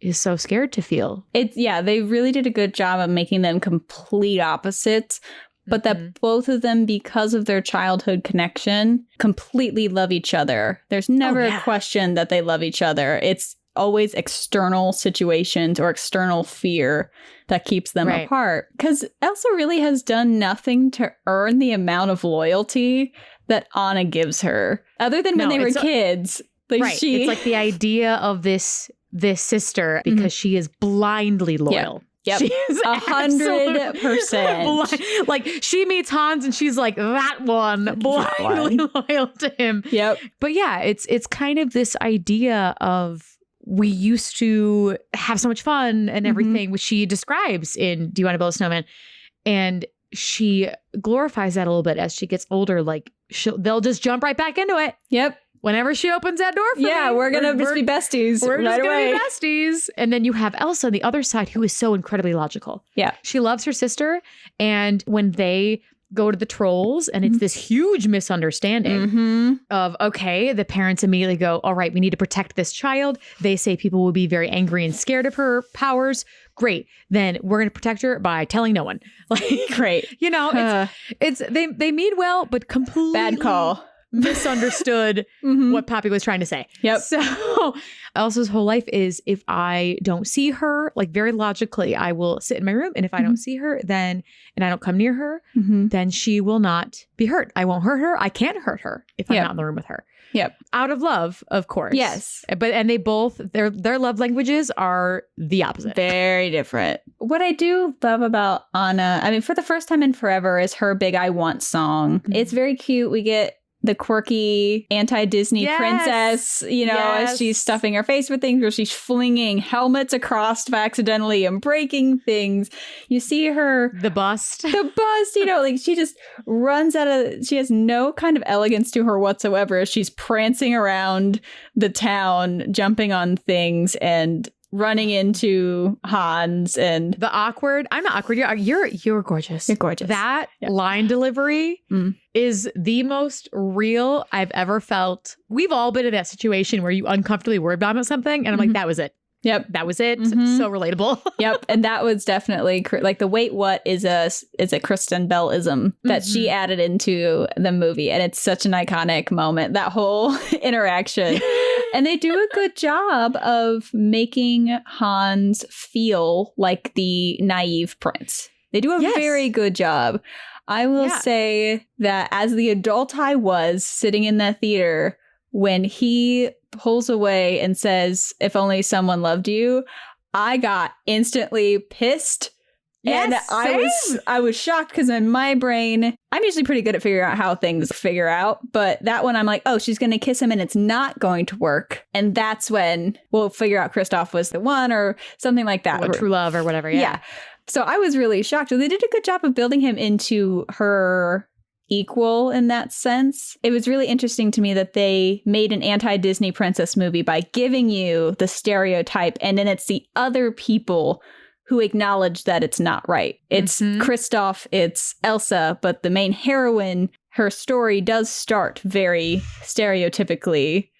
Speaker 2: is so scared to feel.
Speaker 1: They really did a good job of making them complete opposites, but that both of them, because of their childhood connection, completely love each other. There's never a question that they love each other. It's always external situations or external fear that keeps them apart. Because Elsa really has done nothing to earn the amount of loyalty that Anna gives her, other than when they were kids. Like
Speaker 2: it's like the idea of this sister, because she is blindly loyal.
Speaker 1: Yep.
Speaker 2: She is
Speaker 1: 100%.
Speaker 2: Like she meets Hans and she's like, that one, blindly loyal to him.
Speaker 1: Yep.
Speaker 2: But yeah, it's kind of this idea of, we used to have so much fun and everything, which she describes in Do You Want to Build a Snowman? And she glorifies that a little bit as she gets older. Like they'll just jump right back into it.
Speaker 1: Yep.
Speaker 2: Whenever she opens that door for me,
Speaker 1: we're going to just be besties.
Speaker 2: We're just going to be besties. And then you have Elsa on the other side, who is so incredibly logical.
Speaker 1: Yeah.
Speaker 2: She loves her sister. And when they go to the trolls and it's this huge misunderstanding of, okay, the parents immediately go, all right, we need to protect this child. They say people will be very angry and scared of her powers. Great. Then we're going to protect her by telling no one. Like,
Speaker 1: great.
Speaker 2: You know, they mean well, but completely
Speaker 1: bad call.
Speaker 2: Misunderstood what Poppy was trying to say.
Speaker 1: Yep.
Speaker 2: So Elsa's whole life is, if I don't see her, like very logically, I will sit in my room. And if I don't see her, and I don't come near her, then she will not be hurt. I won't hurt her. I can't hurt her if I'm not in the room with her.
Speaker 1: Yep.
Speaker 2: Out of love, of course.
Speaker 1: Yes.
Speaker 2: And they both, their love languages are the opposite.
Speaker 1: Very different. What I do love about Anna, I mean, for the first time in forever, is her Big I Want song. It's very cute. We get the quirky anti-Disney princess, as she's stuffing her face with things, or she's flinging helmets across accidentally and breaking things. You see her...
Speaker 2: The bust,
Speaker 1: like she just runs she has no kind of elegance to her whatsoever as she's prancing around the town, jumping on things and running into Hans and
Speaker 2: the awkward. I'm not awkward. You're gorgeous.
Speaker 1: You're gorgeous.
Speaker 2: That line delivery is the most real I've ever felt. We've all been in that situation where you uncomfortably worry about something, and I'm like, that was it.
Speaker 1: Yep,
Speaker 2: that was it. So relatable.
Speaker 1: Yep, and that was definitely like the wait what is a Kristen Bell-ism that she added into the movie, and it's such an iconic moment. That whole interaction. And they do a good job of making Hans feel like the naive prince. They do a very good job. I will say that as the adult I was sitting in that theater, when he pulls away and says, "If only someone loved you," I got instantly pissed. And I was shocked because in my brain, I'm usually pretty good at figuring out how things figure out. But that one, I'm like, oh, she's going to kiss him and it's not going to work. And that's when we'll figure out Kristoff was the one or something like that.
Speaker 2: Or true love or whatever. Yeah.
Speaker 1: So I was really shocked. So they did a good job of building him into her equal in that sense. It was really interesting to me that they made an anti-Disney princess movie by giving you the stereotype. And then it's the other people who acknowledge that it's not right. It's Kristoff, it's Elsa, but the main heroine, her story does start very stereotypically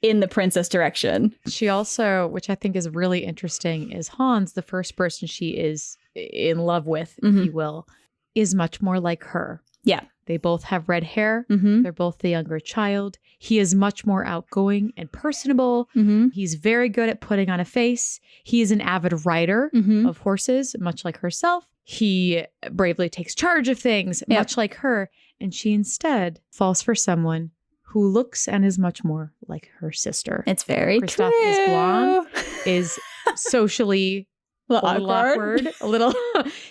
Speaker 1: in the princess direction.
Speaker 2: She also, which I think is really interesting, is Hans, the first person she is in love with, if you will, is much more like her.
Speaker 1: Yeah.
Speaker 2: They both have red hair. They're both the younger child. He is much more outgoing and personable. He's very good at putting on a face. He is an avid rider of horses, much like herself. He bravely takes charge of things, much like her. And she instead falls for someone who looks and is much more like her sister.
Speaker 1: It's very
Speaker 2: Kristoff
Speaker 1: true.
Speaker 2: is blonde, is socially a little awkward. A little.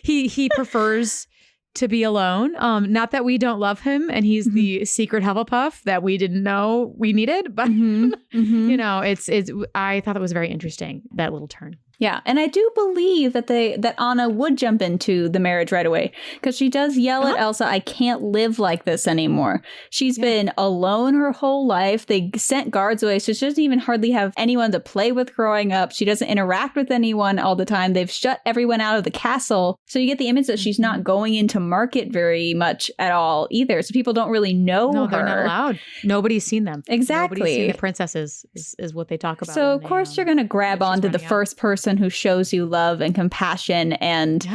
Speaker 2: He prefers to be alone. Not that we don't love him and he's the secret Hufflepuff that we didn't know we needed, but you know, I thought that was very interesting, that little turn.
Speaker 1: Yeah, and I do believe that that Anna would jump into the marriage right away, because she does yell at Elsa, I can't live like this anymore. She's been alone her whole life. They sent guards away, so she doesn't even hardly have anyone to play with growing up. She doesn't interact with anyone all the time. They've shut everyone out of the castle. So you get the image that she's not going into market very much at all either. So people don't really know her.
Speaker 2: No, they're not allowed. Nobody's seen them.
Speaker 1: Exactly.
Speaker 2: Nobody's seen the princesses is what they talk about.
Speaker 1: So of course you're going to grab onto the first person who shows you love and compassion, and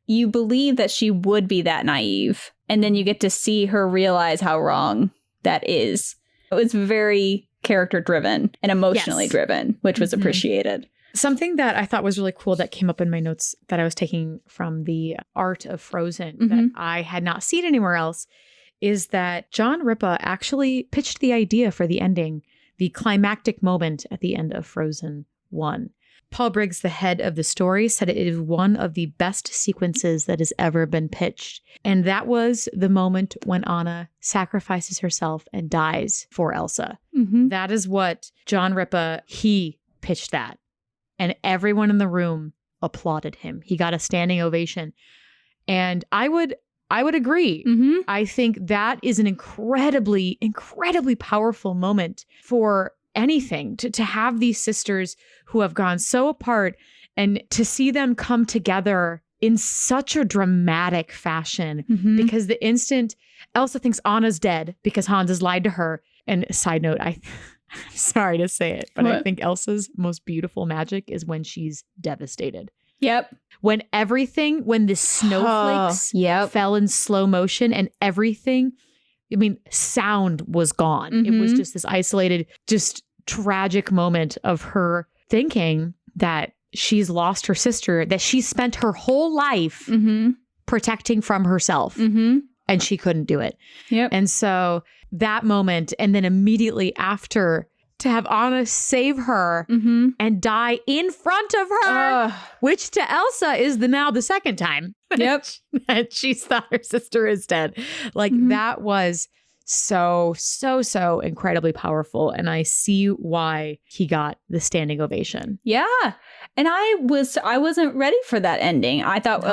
Speaker 1: you believe that she would be that naive, and then you get to see her realize how wrong that is. It was very character driven and emotionally driven, which was appreciated.
Speaker 2: Something that I thought was really cool that came up in my notes that I was taking from the art of Frozen that I had not seen anywhere else is that John Ripa actually pitched the idea for the ending, the climactic moment at the end of Frozen 1. Paul Briggs, the head of the story, said it is one of the best sequences that has ever been pitched. And that was the moment when Anna sacrifices herself and dies for Elsa. That is what John Ripa, he pitched that. And everyone in the room applauded him. He got a standing ovation. And I would agree. I think that is an incredibly, incredibly powerful moment for anything, to have these sisters who have gone so apart and to see them come together in such a dramatic fashion. Because the instant Elsa thinks Anna's dead because Hans has lied to her, and side note, I'm sorry to say it, but I think Elsa's most beautiful magic is when she's devastated. When the snowflakes fell in slow motion and everything, I mean, sound was gone. It was just this isolated, just tragic moment of her thinking that she's lost her sister, that she spent her whole life protecting from herself, and she couldn't do it. And so that moment, and then immediately after, to have Anna save her and die in front of her, which to Elsa is now the second time that she's thought her sister is dead. Like that was so incredibly powerful. And I see why he got the standing ovation.
Speaker 1: Yeah. And I wasn't ready for that ending. I thought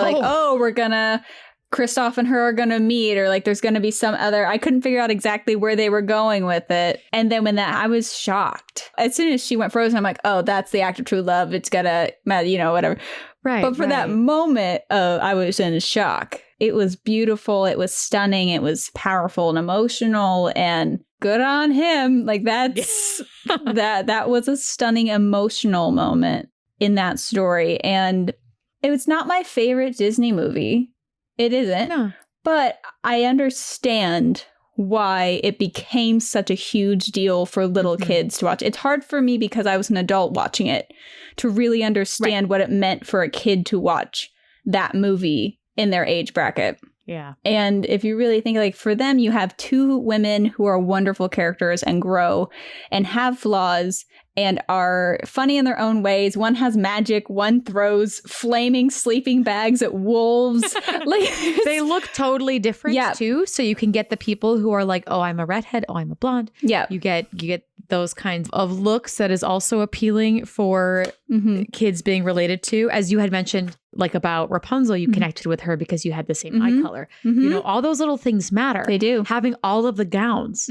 Speaker 1: Kristoff and her are going to meet, or like there's going to be some other, I couldn't figure out exactly where they were going with it. And then I was shocked. As soon as she went frozen, I'm like, oh, that's the act of true love. It's gonna, whatever.
Speaker 2: Right.
Speaker 1: But for that moment, I was in shock. It was beautiful. It was stunning. It was powerful and emotional, and good on him. Like that's, that was a stunning emotional moment in that story. And it was not my favorite Disney movie. It isn't. No. But I understand why it became such a huge deal for little kids to watch. It's hard for me because I was an adult watching it to really understand what it meant for a kid to watch that movie in their age bracket.
Speaker 2: Yeah.
Speaker 1: And if you really think, like, for them, you have two women who are wonderful characters and grow and have flaws and are funny in their own ways. One has magic. One throws flaming sleeping bags at wolves. Like,
Speaker 2: they look totally different too. So you can get the people who are like, oh, I'm a redhead. Oh, I'm a blonde.
Speaker 1: Yeah.
Speaker 2: You get those kinds of looks that is also appealing for kids being related to. As you had mentioned, like about Rapunzel, you connected with her because you had the same eye color. You know, all those little things matter.
Speaker 1: They do.
Speaker 2: Having all of the gowns.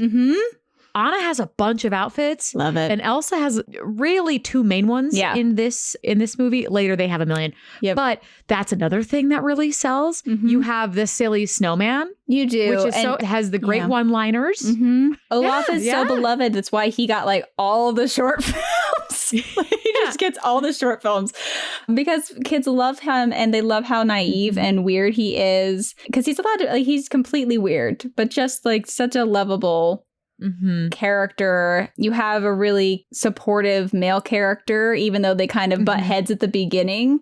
Speaker 2: Anna has a bunch of outfits.
Speaker 1: Love it.
Speaker 2: And Elsa has really two main ones in this movie. Later, they have a million. But that's another thing that really sells. You have the silly snowman.
Speaker 1: You do.
Speaker 2: Which is it has the great one-liners.
Speaker 1: Olaf is so beloved. That's why he got like all the short films. He just gets all the short films because kids love him and they love how naive and weird he is. Because he's allowed to, like, he's completely weird, but just like such a lovable character. You have a really supportive male character, even though they kind of butt heads at the beginning.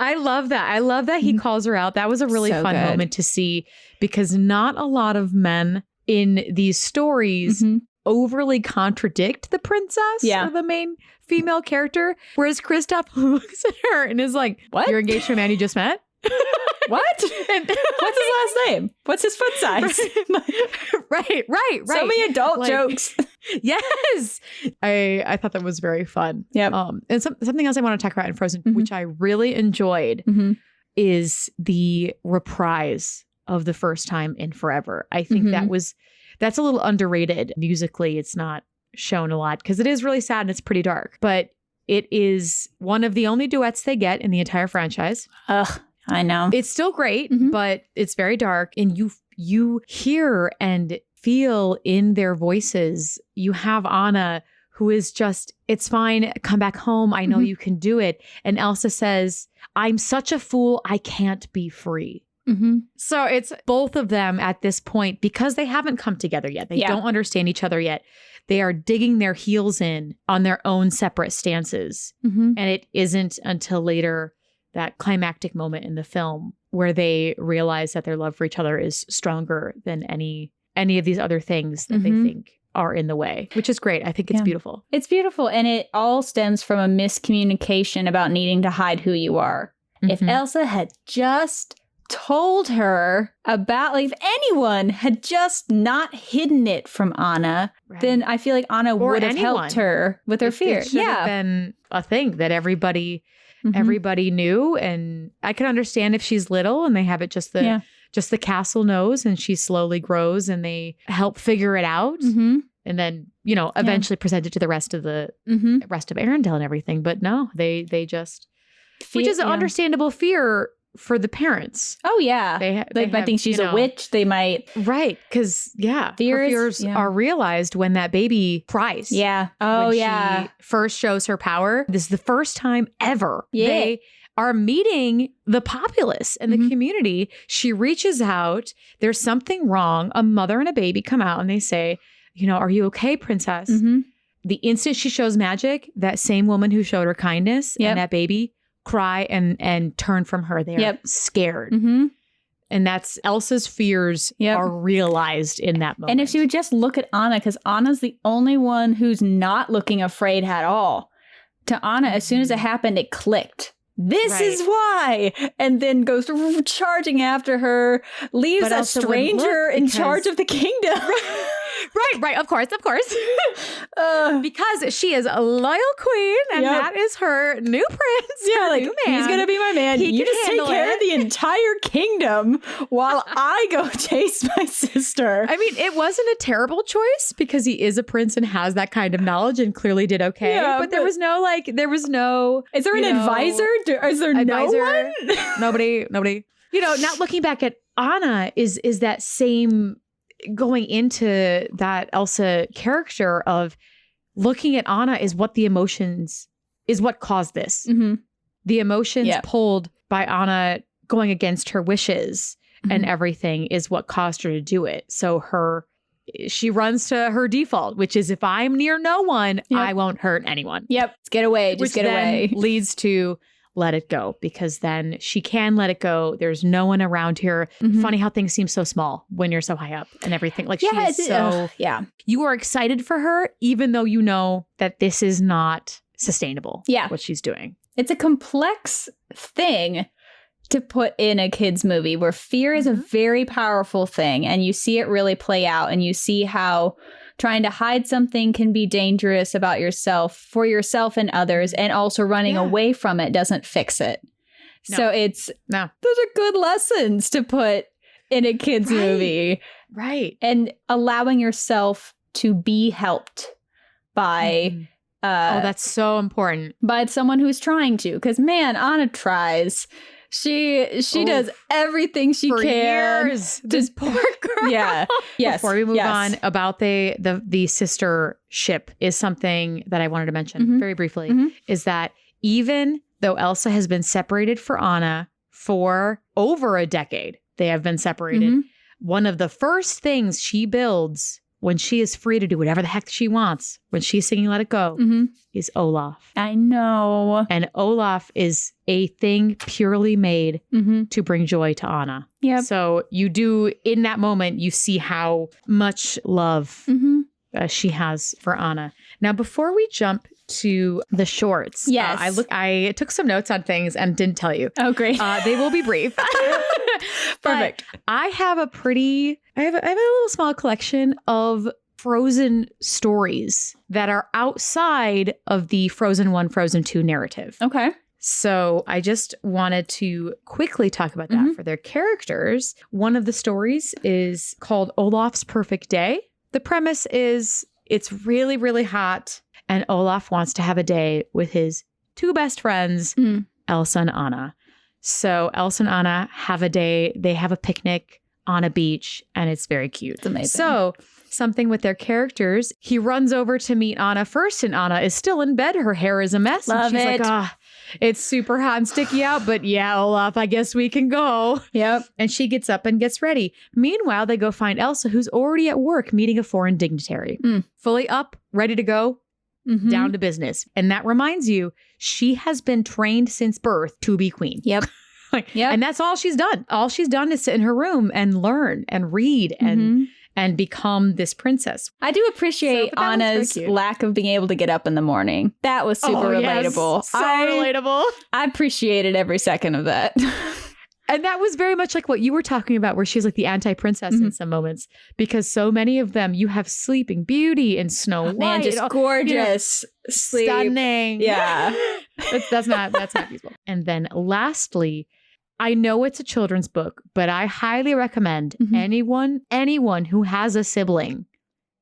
Speaker 2: I love that. I love that he calls her out. That was a really fun moment to see, because not a lot of men in these stories overly contradict the princess or the main female character. Whereas Kristoff looks at her and is like, what? You're engaged to a man you just met?
Speaker 1: What? What's his last name? What's his foot size?
Speaker 2: Right.
Speaker 1: So many adult jokes.
Speaker 2: Yes. I thought that was very fun.
Speaker 1: Yeah.
Speaker 2: And something else I want to talk about in Frozen, which I really enjoyed, is the reprise of the first time in forever. I think that's a little underrated musically. It's not shown a lot because it is really sad and it's pretty dark, but it is one of the only duets they get in the entire franchise.
Speaker 1: Ugh, I know.
Speaker 2: It's still great, but it's very dark, and you hear and feel in their voices. You have Anna, who is just, it's fine, come back home, I know you can do it. And Elsa says, I'm such a fool, I can't be free. So it's both of them at this point, because they haven't come together yet. They don't understand each other yet. They are digging their heels in on their own separate stances. And it isn't until later, that climactic moment in the film, where they realize that their love for each other is stronger than any of these other things that they think are in the way, which is great. I think it's beautiful.
Speaker 1: It's beautiful. And it all stems from a miscommunication about needing to hide who you are. If Elsa had just told her about, like, if anyone had just not hidden it from Anna, then I feel like Anna would have helped her with her fear.
Speaker 2: It should have been a thing that everybody knew. And I can understand if she's little and they have it just the castle knows, and she slowly grows and they help figure it out. And then, eventually present it to the rest of the rest of Arendelle and everything. But no, they just, which is an understandable fear for the parents.
Speaker 1: Oh, yeah. They might think she's a witch. They might.
Speaker 2: Right. Because, her fears are realized when that baby cries.
Speaker 1: Yeah. Oh,
Speaker 2: when
Speaker 1: yeah.
Speaker 2: she first shows her power. This is the first time ever they are meeting the populace and the community. She reaches out. There's something wrong. A mother and a baby come out and they say, are you okay, princess? The instant she shows magic, that same woman who showed her kindness and that baby cry and turn from her. They're scared. And that's Elsa's fears are realized in that moment.
Speaker 1: And if she would just look at Anna, because Anna's the only one who's not looking afraid at all. To Anna, as soon as it happened, it clicked. This is why. And then goes charging after her, leaves a stranger in charge of the kingdom.
Speaker 2: Right. Of course. Because she is a loyal queen, and that is her new prince. Her new man.
Speaker 1: He's going to be my man. You just take care of the entire kingdom while I go chase my sister.
Speaker 2: I mean, it wasn't a terrible choice because he is a prince and has that kind of knowledge and clearly did okay. Yeah, but there was no.
Speaker 1: Is there an advisor? Is there advisor? No one?
Speaker 2: Nobody. Not looking back at Anna is that same. Going into that Elsa character of looking at Anna is what the emotions is what caused this. The emotions pulled by Anna going against her wishes and everything is what caused her to do it. So she runs to her default, which is if I'm near no one, I won't hurt anyone.
Speaker 1: Get away. Just get away.
Speaker 2: Leads to let it go, because then she can let it go. There's no one around here. Funny how things seem so small when you're so high up and everything. Like she is so, you are excited for her, even though you know that this is not sustainable. What she's doing.
Speaker 1: It's a complex thing to put in a kid's movie where fear is a very powerful thing, and you see it really play out, and you see how trying to hide something can be dangerous about yourself, for yourself and others, and also running away from it doesn't fix it. No. So those are good lessons to put in a kid's movie.
Speaker 2: Right.
Speaker 1: And allowing yourself to be helped by
Speaker 2: that's so important.
Speaker 1: By someone who's trying to. Because man, Anna tries. She does everything she can.
Speaker 2: Years, this poor girl.
Speaker 1: Yes.
Speaker 2: Before we move on, about the sister ship is something that I wanted to mention very briefly, is that even though Elsa has been separated from Anna for over a decade, they have been separated. One of the first things she builds when she is free to do whatever the heck she wants, when she's singing Let It Go, is Olaf.
Speaker 1: I know.
Speaker 2: And Olaf is a thing purely made to bring joy to Anna. So you do, in that moment, you see how much love she has for Anna. Now, before we jump to the shorts.
Speaker 1: Yes.
Speaker 2: I took some notes on things and didn't tell you.
Speaker 1: Oh, great.
Speaker 2: They will be brief.
Speaker 1: Perfect.
Speaker 2: I have a little small collection of Frozen stories that are outside of the Frozen 1, Frozen 2 narrative.
Speaker 1: Okay.
Speaker 2: So I just wanted to quickly talk about that for their characters. One of the stories is called Olaf's Perfect Day. The premise is it's really, really hot, and Olaf wants to have a day with his two best friends, Elsa and Anna. So Elsa and Anna have a day. They have a picnic on a beach, and it's very cute.
Speaker 1: It's amazing.
Speaker 2: So something with their characters, he runs over to meet Anna first, and Anna is still in bed. Her hair is a mess.
Speaker 1: Love
Speaker 2: and she's
Speaker 1: it.
Speaker 2: like, it's super hot and sticky out, but yeah, Olaf, I guess we can go.
Speaker 1: Yep.
Speaker 2: And she gets up and gets ready. Meanwhile, they go find Elsa, who's already at work meeting a foreign dignitary. Fully up, ready to go, down to business. And that reminds you, she has been trained since birth to be queen.
Speaker 1: Yep.
Speaker 2: And that's all she's done. All she's done is sit in her room and learn and read and become this princess.
Speaker 1: I do appreciate Anna's lack of being able to get up in the morning. That was super relatable.
Speaker 2: Yes. So relatable.
Speaker 1: I appreciated every second of that.
Speaker 2: And that was very much like what you were talking about, where she's like the anti-princess in some moments, because so many of them, you have Sleeping Beauty and Snow White.
Speaker 1: Man, just gorgeous, sleep.
Speaker 2: Stunning.
Speaker 1: Yeah.
Speaker 2: that's not feasible. And then lastly, I know it's a children's book, but I highly recommend anyone who has a sibling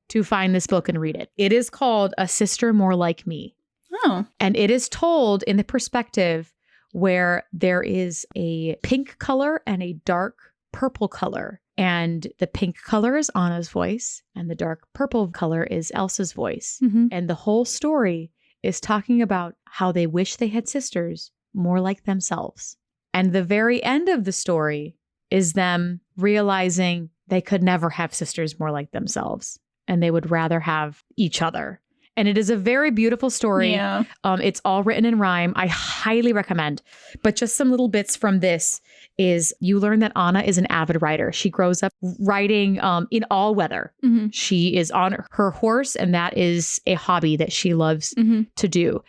Speaker 2: to find this book and read it. It is called A Sister More Like Me.
Speaker 1: Oh.
Speaker 2: And it is told in the perspective where there is a pink color and a dark purple color. And the pink color is Anna's voice, and the dark purple color is Elsa's voice. And the whole story is talking about how they wish they had sisters more like themselves. And the very end of the story is them realizing they could never have sisters more like themselves, and they would rather have each other. And it is a very beautiful story.
Speaker 1: Yeah.
Speaker 2: It's all written in rhyme. I highly recommend. But just some little bits from this is you learn that Anna is an avid writer. She grows up writing in all weather. She is on her horse, and that is a hobby that she loves to do.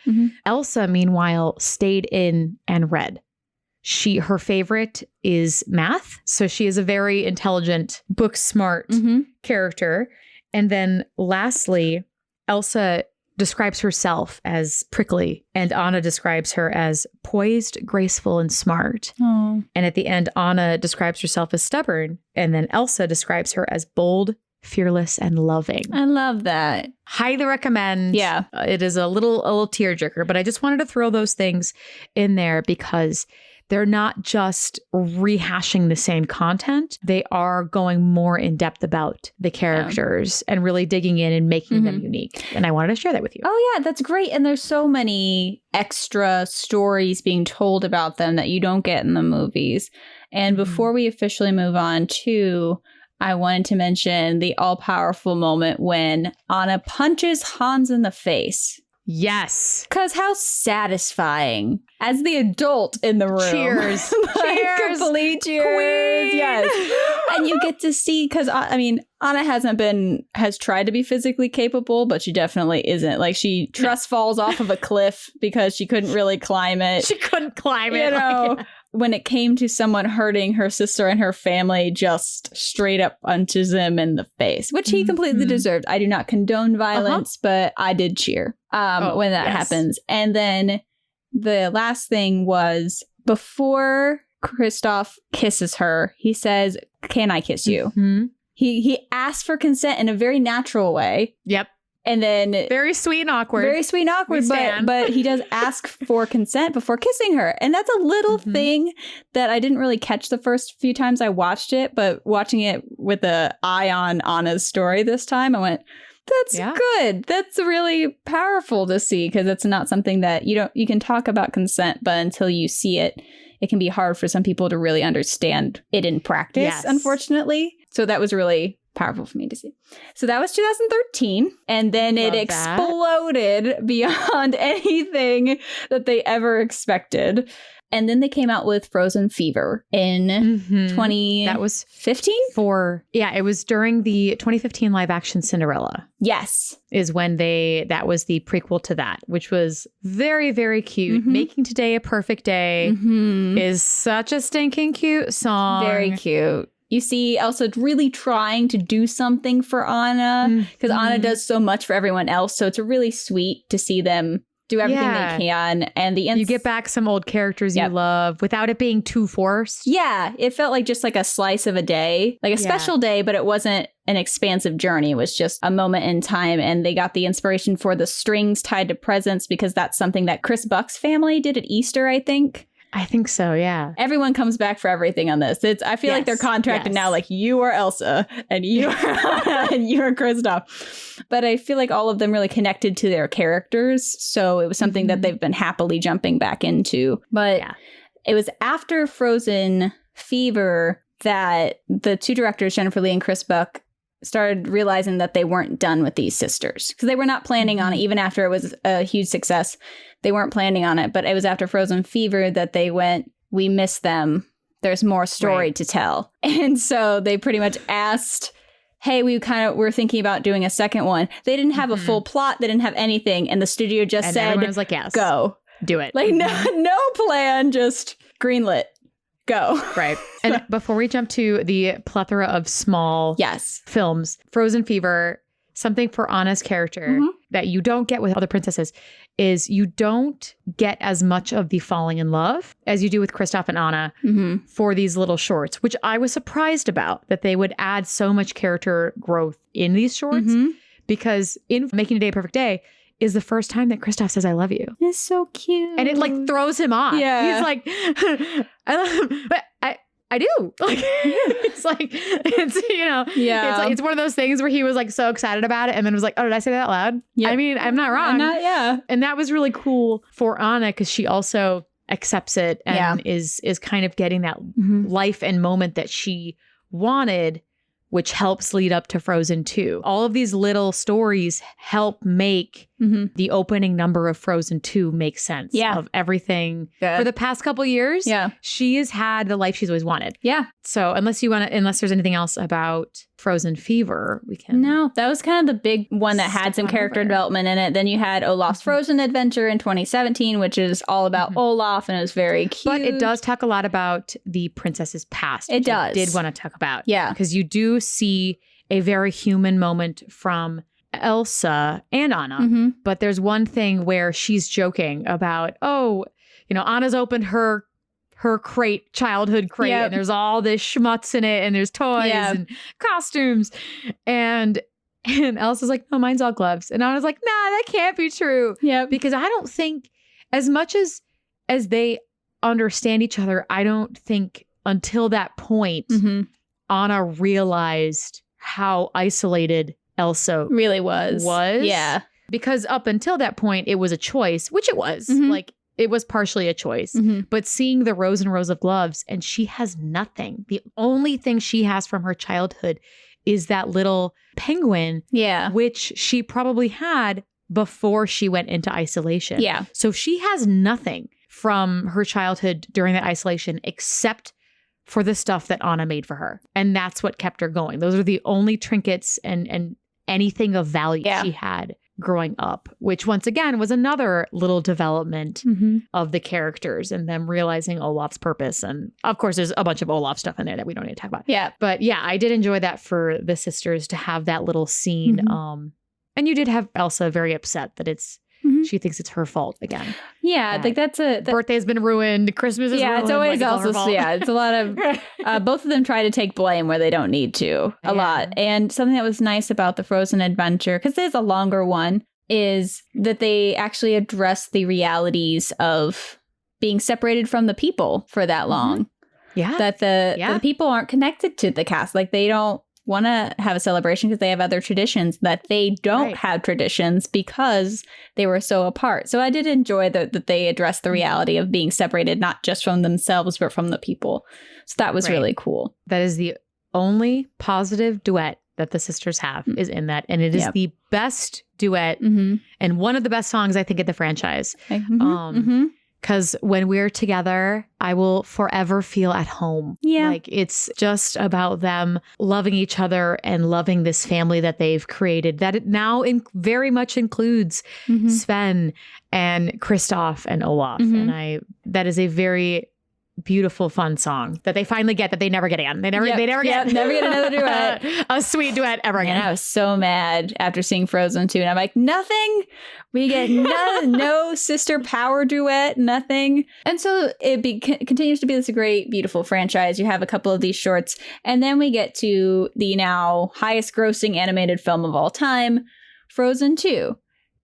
Speaker 2: Elsa, meanwhile, stayed in and read. Her favorite is math. So she is a very intelligent, book smart character. And then lastly, Elsa describes herself as prickly, and Anna describes her as poised, graceful, and smart.
Speaker 1: Oh.
Speaker 2: And at the end, Anna describes herself as stubborn, and then Elsa describes her as bold, fearless, and loving.
Speaker 1: I love that.
Speaker 2: Highly recommend.
Speaker 1: Yeah.
Speaker 2: It is a little tearjerker, but I just wanted to throw those things in there because they're not just rehashing the same content. They are going more in depth about the characters and really digging in and making them unique. And I wanted to share that with you.
Speaker 1: Oh, yeah, that's great. And there's so many extra stories being told about them that you don't get in the movies. And before we officially move on to, I wanted to mention the all-powerful moment when Anna punches Hans in the face.
Speaker 2: Yes.
Speaker 1: Because how satisfying. As the adult in the room.
Speaker 2: Cheers.
Speaker 1: Cheers. Complete cheers.
Speaker 2: Queen.
Speaker 1: Yes. And you get to see, because, I mean, Anna has tried to be physically capable, but she definitely isn't. Like, she trust falls off of a cliff because she couldn't really climb it.
Speaker 2: She couldn't climb it.
Speaker 1: You know, when it came to someone hurting her sister and her family, just straight up punches him in the face, which he completely deserved. I do not condone violence, but I did cheer when that happens. And then the last thing was before Kristoff kisses her, he says, "Can I kiss you?" He asks for consent in a very natural way.
Speaker 2: Yep.
Speaker 1: And then
Speaker 2: very sweet and awkward.
Speaker 1: Very sweet and awkward, but he does ask for consent before kissing her. And that's a little thing that I didn't really catch the first few times I watched it, but watching it with the eye on Anna's story this time, I went, that's good. That's really powerful to see, because it's not something that you can talk about consent, but until you see it, it can be hard for some people to really understand it in practice, unfortunately. So that was really powerful for me to see. So that was 2013. And then it exploded beyond anything that they ever expected. And then they came out with Frozen Fever in 2015?
Speaker 2: That was it was during the 2015 live action Cinderella.
Speaker 1: Yes.
Speaker 2: Is when that was the prequel to that, which was very, very cute. Making Today a Perfect Day is such a stinking cute song.
Speaker 1: Very cute. You see Elsa really trying to do something for Anna because Anna does so much for everyone else. So it's really sweet to see them do everything they can. And you
Speaker 2: get back some old characters you love without it being too forced.
Speaker 1: Yeah. It felt like just like a slice of a day, like a special day, but it wasn't an expansive journey. It was just a moment in time. And they got the inspiration for the strings tied to presents because that's something that Chris Buck's family did at Easter, I think.
Speaker 2: I think so, yeah.
Speaker 1: Everyone comes back for everything on this. I feel like they're contracted now, like you are Elsa and you are Anna and you are Kristoff. But I feel like all of them really connected to their characters. So it was something that they've been happily jumping back into. But it was after Frozen Fever that the two directors, Jennifer Lee and Chris Buck, started realizing that they weren't done with these sisters because they were not planning on it. Even after it was a huge success, they weren't planning on it. But it was after Frozen Fever that they went, we miss them. There's more story to tell. And so they pretty much asked, hey, we're thinking about doing a second one. They didn't have a full plot. They didn't have anything. And the studio just said,
Speaker 2: everyone was like, yes,
Speaker 1: go.
Speaker 2: Do it.
Speaker 1: Like no plan, just greenlit. Go.
Speaker 2: Right. And before we jump to the plethora of small films, Frozen Fever, something for Anna's character that you don't get with other princesses is you don't get as much of the falling in love as you do with Kristoff and Anna for these little shorts, which I was surprised about, that they would add so much character growth in these shorts because in Making Today a Perfect Day is the first time that Kristoff says, I love you.
Speaker 1: It's so cute.
Speaker 2: And it like throws him off. Yeah. He's like, I love him, but I do. Like, it's like, it's, it's like, it's one of those things where he was like so excited about it and then was like, oh, did I say that out loud? Yep. I mean, I'm not wrong. And that was really cool for Anna because she also accepts it and is kind of getting that life and moment that she wanted, which helps lead up to Frozen 2. All of these little stories help make the opening number of Frozen 2 make sense of everything. For the past couple years, she has had the life she's always wanted. Yeah. So unless there's anything else about Frozen Fever, we can...
Speaker 1: No, that was kind of the big one that had some character development in it. Then you had Olaf's Frozen Adventure in 2017, which is all about Olaf, and it was very cute.
Speaker 2: But it does talk a lot about the princess's past.
Speaker 1: It does.
Speaker 2: I did want to talk about. Yeah. Because you do see a very human moment from Elsa and Anna. But there's one thing where she's joking about, Anna's opened her childhood crate and there's all this schmutz in it and there's toys and costumes. And Elsa's like, no, mine's all gloves. And Anna's like, nah, that can't be true. Yeah. Because I don't think as much as they understand each other, I don't think until that point, Anna realized how isolated Elsa
Speaker 1: really was.
Speaker 2: Yeah. Because up until that point, it was a choice, which it was. Like, it was partially a choice. But seeing the rows and rows of gloves, and she has nothing. The only thing she has from her childhood is that little penguin, which she probably had before she went into isolation. Yeah. So she has nothing from her childhood during that isolation except for the stuff that Anna made for her. And that's what kept her going. Those are the only trinkets and anything of value she had growing up, which once again was another little development of the characters and them realizing Olaf's purpose. And of course, there's a bunch of Olaf stuff in there that we don't need to talk about. Yeah. But yeah, I did enjoy that for the sisters to have that little scene. And you did have Elsa very upset that she thinks it's her fault again. Yeah, like that's birthday's been ruined. Christmas is ruined.
Speaker 1: It's always also it's a lot of both of them try to take blame where they don't need to a lot. And something that was nice about the Frozen Adventure, because there's a longer one, is that they actually address the realities of being separated from the people for that long. Yeah, that the people aren't connected to the cast. Like they don't want to have a celebration because they have other traditions, that they don't have traditions because they were so apart. So I did enjoy that they addressed the reality of being separated, not just from themselves, but from the people. So that was really cool.
Speaker 2: That is the only positive duet that the sisters have is in that. And it is the best duet and one of the best songs, I think, in the franchise. because when we're together, I will forever feel at home.
Speaker 1: Yeah.
Speaker 2: Like it's just about them loving each other and loving this family that they've created, that it now very much includes Sven and Kristoff and Olaf. And that is a very beautiful, fun song that they finally get, that they never get again. They never get
Speaker 1: another duet.
Speaker 2: A sweet duet ever again.
Speaker 1: And I was so mad after seeing Frozen 2. And I'm like, nothing. We get no sister power duet, nothing. And so it continues to be this great, beautiful franchise. You have a couple of these shorts. And then we get to the now highest grossing animated film of all time, Frozen 2.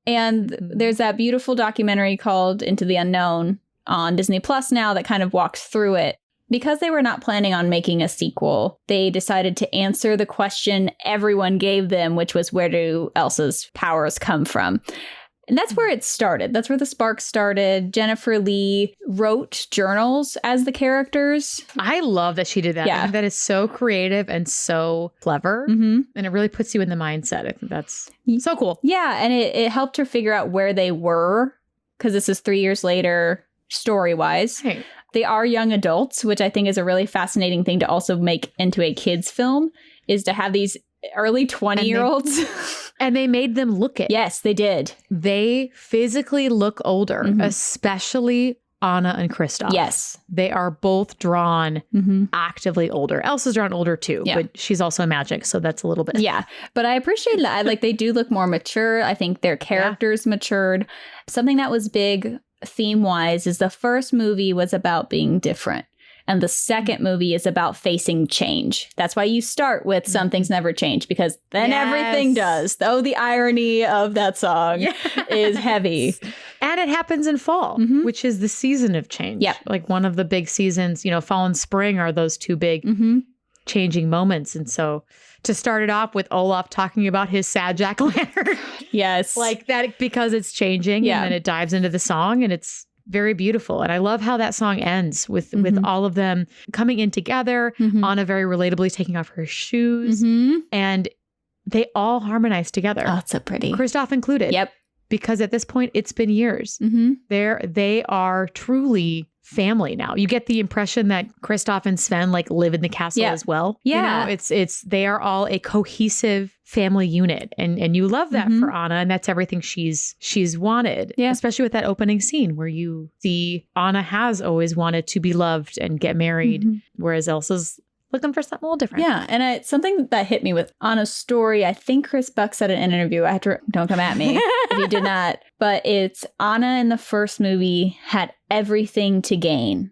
Speaker 1: And there's that beautiful documentary called Into the Unknown on Disney Plus now that kind of walks through it. Because they were not planning on making a sequel, they decided to answer the question everyone gave them, which was, where do Elsa's powers come from? And that's where it started. That's where the spark started. Jennifer Lee wrote journals as the characters.
Speaker 2: I love that she did that.
Speaker 1: Yeah.
Speaker 2: I think that is so creative and so clever. And it really puts you in the mindset. I think that's so cool.
Speaker 1: Yeah, and it helped her figure out where they were, because this is 3 years later, story-wise.
Speaker 2: Hey.
Speaker 1: They are young adults, which I think is a really fascinating thing to also make into a kid's film, is to have these early 20-year-olds.
Speaker 2: And they made them look it.
Speaker 1: Yes, they did.
Speaker 2: They physically look older, especially Anna and Kristoff.
Speaker 1: Yes.
Speaker 2: They are both drawn actively older. Elsa's drawn older too, but she's also magic, so that's a little bit.
Speaker 1: Yeah, but I appreciate that. Like, they do look more mature. I think their characters matured. Something that was big theme-wise is the first movie was about being different. And the second movie is about facing change. That's why you start with Some Things Never Change, because then everything does. Though the irony of that song is heavy.
Speaker 2: And it happens in fall, which is the season of change.
Speaker 1: Yeah.
Speaker 2: Like one of the big seasons, fall and spring are those two big changing moments. And so to start it off with Olaf talking about his sad jack-o'-lantern.
Speaker 1: Yes.
Speaker 2: Like that, because it's changing and then it dives into the song, and it's very beautiful. And I love how that song ends with all of them coming in together, Anna very relatably taking off her shoes, and they all harmonize together.
Speaker 1: Oh, it's so pretty.
Speaker 2: Kristoff included.
Speaker 1: Yep.
Speaker 2: Because at this point, it's been years. They are truly family now. You get the impression that Kristoff and Sven live in the castle as well.
Speaker 1: Yeah.
Speaker 2: It's they are all a cohesive family unit, and you love that for Anna, and that's everything she's wanted. Yeah. Especially with that opening scene where you see Anna has always wanted to be loved and get married, whereas Elsa's looking for something a little different.
Speaker 1: Yeah, and something that hit me with Anna's story, I think Chris Buck said in an interview, don't come at me if you did not, but it's Anna in the first movie had everything to gain.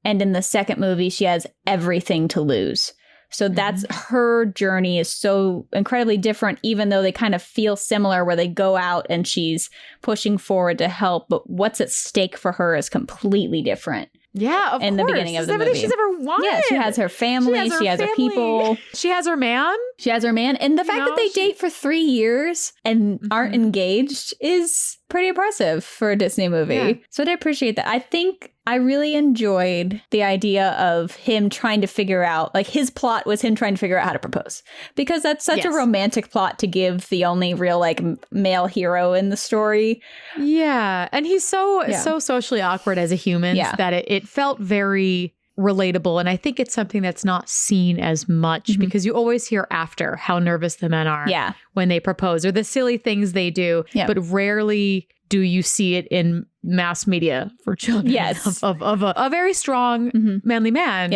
Speaker 1: And in the second movie, she has everything to lose. So that's her journey is so incredibly different, even though they kind of feel similar, where they go out and she's pushing forward to help. But what's at stake for her is completely different.
Speaker 2: Yeah, of course.
Speaker 1: In the beginning of the movie.
Speaker 2: Everything she's ever wanted.
Speaker 1: Yeah, she has her family. She has her people.
Speaker 2: She has her man.
Speaker 1: She has her man. And the fact that they date for 3 years and aren't engaged is pretty impressive for a Disney movie. Yeah. So I appreciate that. I think I really enjoyed the idea of him trying to figure out, his plot was him trying to figure out how to propose. Because that's such a romantic plot to give the only real, male hero in the story.
Speaker 2: Yeah. And he's so socially awkward as a human that it felt very relatable. And I think it's something that's not seen as much because you always hear after how nervous the men are when they propose, or the silly things they do, but rarely do you see it in mass media for children.
Speaker 1: Yes.
Speaker 2: Of a very strong, manly man,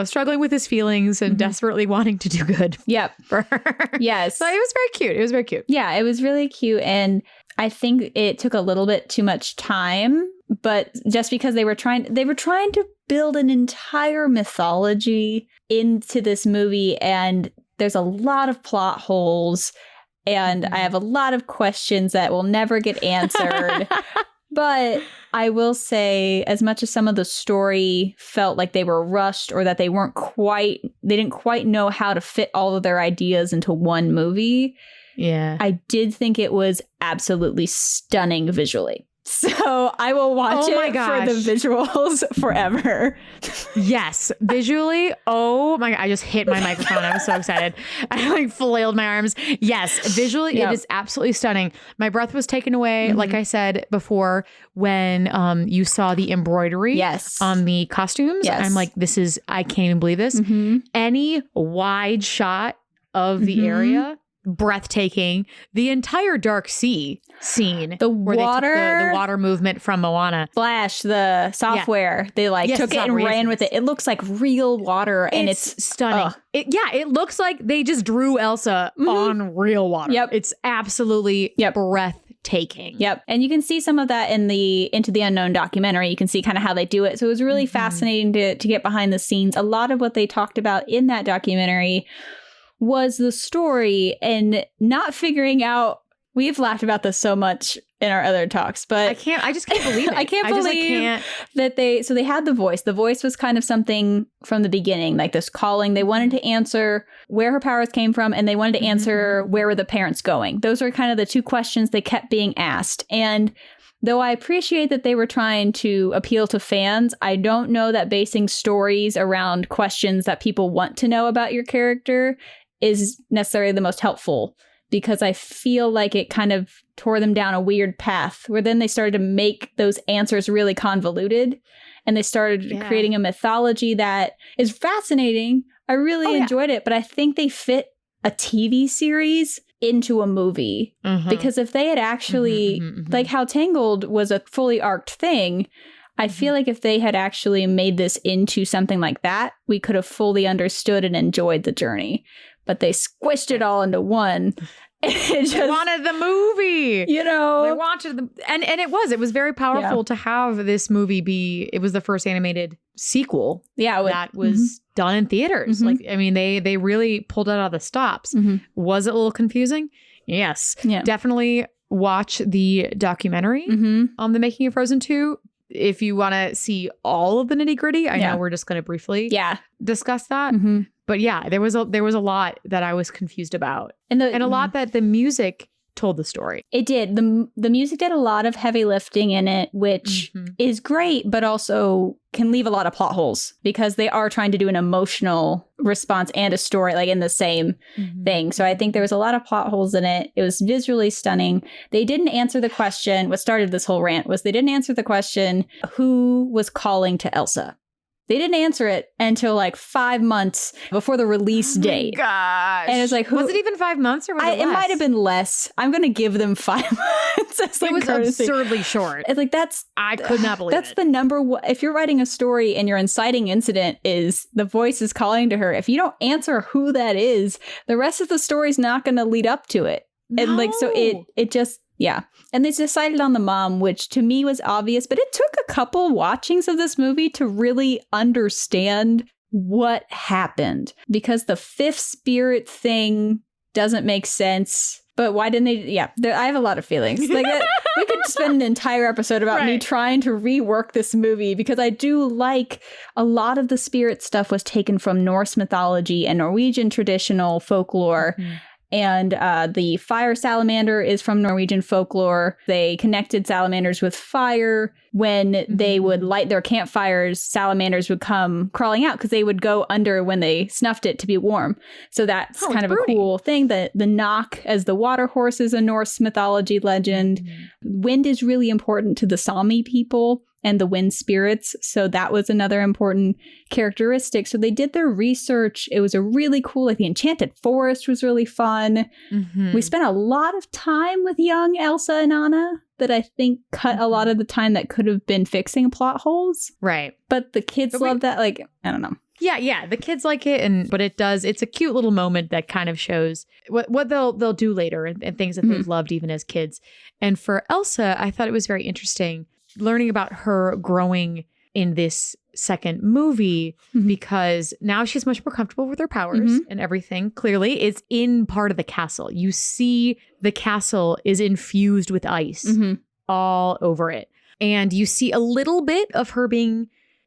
Speaker 2: struggling with his feelings and desperately wanting to do good for her.
Speaker 1: Yes.
Speaker 2: So it was very cute. It was very cute.
Speaker 1: Yeah, it was really cute. And I think it took a little bit too much time, but just because they were trying to build an entire mythology into this movie, and there's a lot of plot holes, and I have a lot of questions that will never get answered. But I will say, as much as some of the story felt like they were rushed, or that they didn't quite know how to fit all of their ideas into one movie.
Speaker 2: Yeah.
Speaker 1: I did think it was absolutely stunning visually. So I will watch it for the visuals forever.
Speaker 2: Yes. Visually. Oh my God. I just hit my microphone. I was so excited. I like flailed my arms. Yes. Visually, it is absolutely stunning. My breath was taken away. Like I said before, when you saw the embroidery on the costumes, I'm like, I can't even believe this. Any wide shot of the area, breathtaking. The entire Dark Sea scene,
Speaker 1: the
Speaker 2: water movement from Moana,
Speaker 1: Flash, the software, they took it and ran with it. It looks like real water, and it's
Speaker 2: stunning. It looks like they just drew Elsa on real water. It's absolutely breathtaking.
Speaker 1: And you can see some of that in the Into the Unknown documentary. You can see kind of how they do it. So it was really fascinating to get behind the scenes. A lot of what they talked about in that documentary was the story and not figuring out. We've laughed about this so much in our other talks, but
Speaker 2: I just can't believe it.
Speaker 1: I can't believe that they had the voice. The voice was kind of something from the beginning, like this calling. They wanted to answer where her powers came from, and they wanted to answer where were the parents going. Those were kind of the two questions they kept being asked. And though I appreciate that they were trying to appeal to fans, I don't know that basing stories around questions that people want to know about your character is necessarily the most helpful, because I feel like it kind of tore them down a weird path where then they started to make those answers really convoluted, and they started creating a mythology that is fascinating. I really enjoyed it, but I think they fit a TV series into a movie, because if they had actually, like how Tangled was a fully arced thing, I feel like if they had actually made this into something like that, we could have fully understood and enjoyed the journey. But they squished it all into one. They
Speaker 2: wanted the movie.
Speaker 1: You know.
Speaker 2: They wanted and it was very powerful to have this movie be, it was the first animated sequel that was done in theaters. Like, I mean, they really pulled it out of the stops. Was it a little confusing? Yes. Yeah. Definitely watch the documentary on the making of Frozen 2. If you want to see all of the nitty gritty, I know we're just going to briefly discuss that. But yeah, there was a lot that I was confused about, and a lot that the music told the story.
Speaker 1: It did. The music did a lot of heavy lifting in it, which is great, but also can leave a lot of plot holes because they are trying to do an emotional response and a story like in the same thing. So I think there was a lot of plot holes in it. It was visually stunning. They didn't answer the question. What started this whole rant was they didn't answer the question, who was calling to Elsa? They didn't answer it until like 5 months before the release date.
Speaker 2: Gosh.
Speaker 1: And it's like,
Speaker 2: was it even 5 months or was it less?
Speaker 1: It might have been less. I'm going to give them 5 months.
Speaker 2: It was absurdly short.
Speaker 1: It's like,
Speaker 2: I could not believe
Speaker 1: that's the number one. If you're writing a story and your inciting incident is the voice is calling to her, if you don't answer who that is, the rest of the story's not going to lead up to it. No. And like, so it just, and they decided on the mom, which to me was obvious, but it took a couple watchings of this movie to really understand what happened, because the fifth spirit thing doesn't make sense. But why didn't they? I have a lot of feelings. Like we could spend an entire episode about me trying to rework this movie, because I do like a lot of the spirit stuff was taken from Norse mythology and Norwegian traditional folklore. And the fire salamander is from Norwegian folklore. They connected salamanders with fire. When they would light their campfires, salamanders would come crawling out because they would go under when they snuffed it to be warm. So that's kind of a cool thing. The knock as the water horse is a Norse mythology legend. Wind is really important to the Sami people and the wind spirits. So that was another important characteristic. So they did their research. It was a really cool, like the Enchanted Forest was really fun. We spent a lot of time with young Elsa and Anna that I think cut a lot of the time that could have been fixing plot holes.
Speaker 2: Right.
Speaker 1: But the kids love that. Like, I don't know.
Speaker 2: Yeah, the kids like it, but it's a cute little moment that kind of shows what they'll do later and things that they've loved even as kids. And for Elsa, I thought it was very interesting learning about her growing in this second movie, because now she's much more comfortable with her powers and everything. Clearly, it's in part of the castle. You see the castle is infused with ice all over it. And you see a little bit of her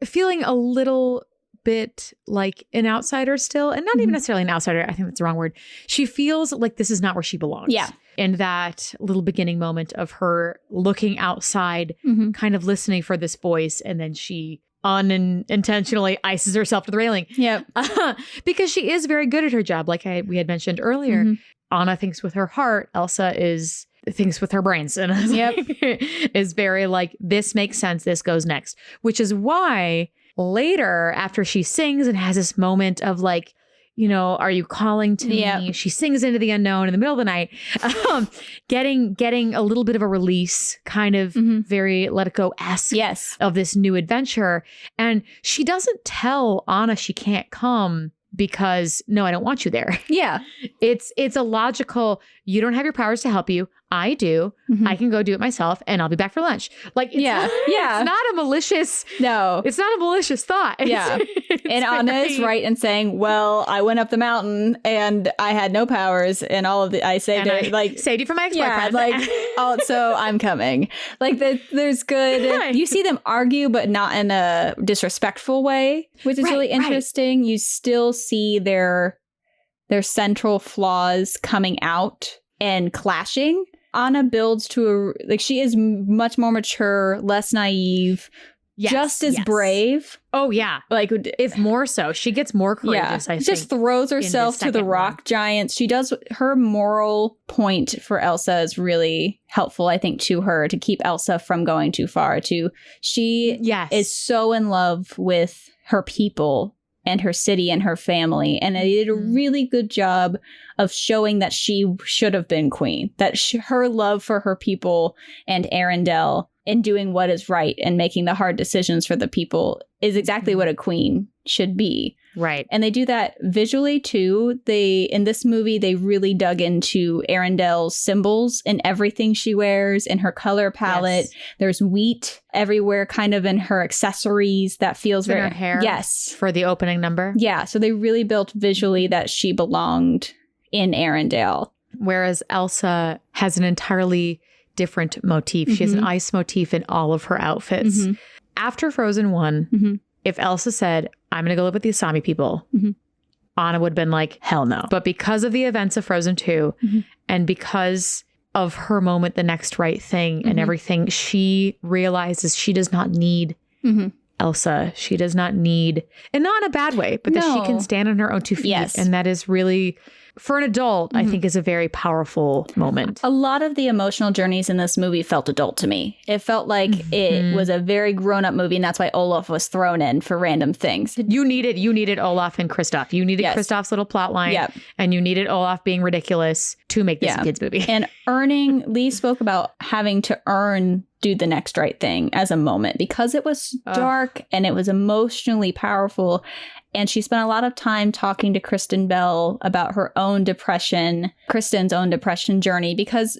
Speaker 2: feeling a little bit like an outsider still, and not even necessarily an outsider. I think that's the wrong word. She feels like this is not where she belongs.
Speaker 1: Yeah.
Speaker 2: And that little beginning moment of her looking outside, kind of listening for this voice, and then she unintentionally ices herself to the railing.
Speaker 1: Yep.
Speaker 2: Because she is very good at her job, like we had mentioned earlier. Anna thinks with her heart. Elsa thinks with her brains, and is very like, this makes sense. This goes next, which is why later, after she sings and has this moment of like, you know, are you calling to me? She sings into the unknown in the middle of the night, getting a little bit of a release, kind of very Let It Go-esque of this new adventure. And she doesn't tell Anna she can't come because, no, I don't want you there.
Speaker 1: Yeah.
Speaker 2: It's a logical, you don't have your powers to help you. I do. I can go do it myself, and I'll be back for lunch. Like, it's not a malicious.
Speaker 1: No,
Speaker 2: it's not a malicious thought.
Speaker 1: And Anna is right in saying, well, I went up the mountain and I had no powers, and all of the I saved it. Like,
Speaker 2: saved you from my ex-boyfriend.
Speaker 1: So I'm coming. Like, there's good. You see them argue, but not in a disrespectful way, which is really interesting. You still see their central flaws coming out and clashing. Anna builds to she is much more mature, less naive, just as brave.
Speaker 2: Oh yeah, like if more so, she gets more courageous. I think
Speaker 1: just throws herself to the rock giants. She does. Her moral point for Elsa is really helpful, I think, to her to keep Elsa from going too far. She is so in love with her people and her city and her family. And they did a really good job of showing that she should have been queen, that her love for her people and Arendelle and doing what is right and making the hard decisions for the people is exactly what a queen should be.
Speaker 2: Right.
Speaker 1: And they do that visually too. In this movie, they really dug into Arendelle's symbols and everything she wears in her color palette. Yes. There's wheat everywhere, kind of in her accessories. That feels very
Speaker 2: her hair.
Speaker 1: Yes.
Speaker 2: For the opening number.
Speaker 1: Yeah. So they really built visually that she belonged in Arendelle.
Speaker 2: Whereas Elsa has an entirely different motif. She has an ice motif in all of her outfits. After Frozen 1, if Elsa said, I'm going to go live with the Asami people, Anna would have been like, hell no. But because of the events of Frozen 2 and because of her moment, the next right thing and everything, she realizes she does not need Elsa. She does not need, and not in a bad way, but that she can stand on her own 2 feet.
Speaker 1: Yes.
Speaker 2: And that is really, for an adult, I think is a very powerful moment.
Speaker 1: A lot of the emotional journeys in this movie felt adult to me. It felt like it was a very grown-up movie, and that's why Olaf was thrown in for random things.
Speaker 2: You needed Olaf and Kristoff. You needed Kristoff's little plot line, and you needed Olaf being ridiculous to make this a kid's movie.
Speaker 1: And Lee spoke about having to do the next right thing as a moment because it was dark and it was emotionally powerful. And she spent a lot of time talking to Kristen Bell about her own depression, Kristen's own depression journey, because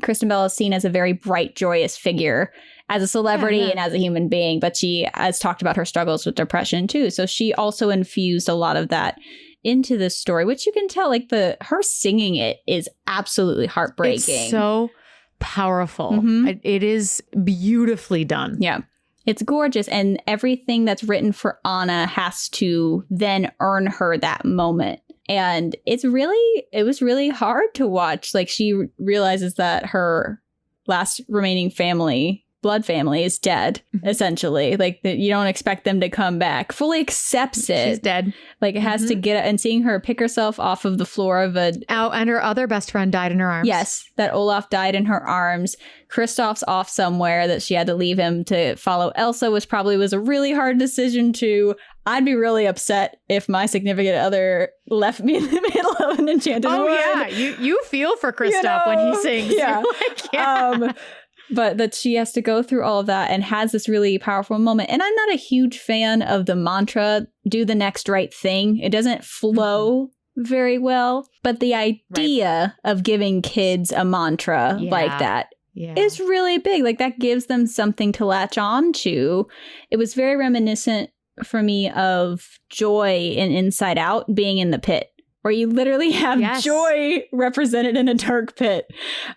Speaker 1: Kristen Bell is seen as a very bright, joyous figure as a celebrity and as a human being. But she has talked about her struggles with depression too. So she also infused a lot of that into this story, which you can tell, like her singing it is absolutely heartbreaking.
Speaker 2: It's so powerful. It is beautifully done.
Speaker 1: Yeah. It's gorgeous. And everything that's written for Anna has to then earn her that moment. And it was really hard to watch. Like, she realizes that her last remaining blood family is dead, essentially. Like, you don't expect them to come back. Fully accepts it.
Speaker 2: She's dead.
Speaker 1: Like, it has to get, and seeing her pick herself off of the floor of and
Speaker 2: her other best friend died in her arms.
Speaker 1: Yes, that Olaf died in her arms. Kristoff's off somewhere that she had to leave him to follow Elsa, which probably was a really hard decision to. I'd be really upset if my significant other left me in the middle of an enchanted wood.
Speaker 2: Yeah, you feel for Kristoff when he sings.
Speaker 1: Yeah.
Speaker 2: Like,
Speaker 1: but that she has to go through all of that and has this really powerful moment. And I'm not a huge fan of the mantra, do the next right thing. It doesn't flow very well. But the idea of giving kids a mantra like that is really big. Like, that gives them something to latch on to. It was very reminiscent for me of Joy in Inside Out being in the pit, where you literally have joy represented in a dark pit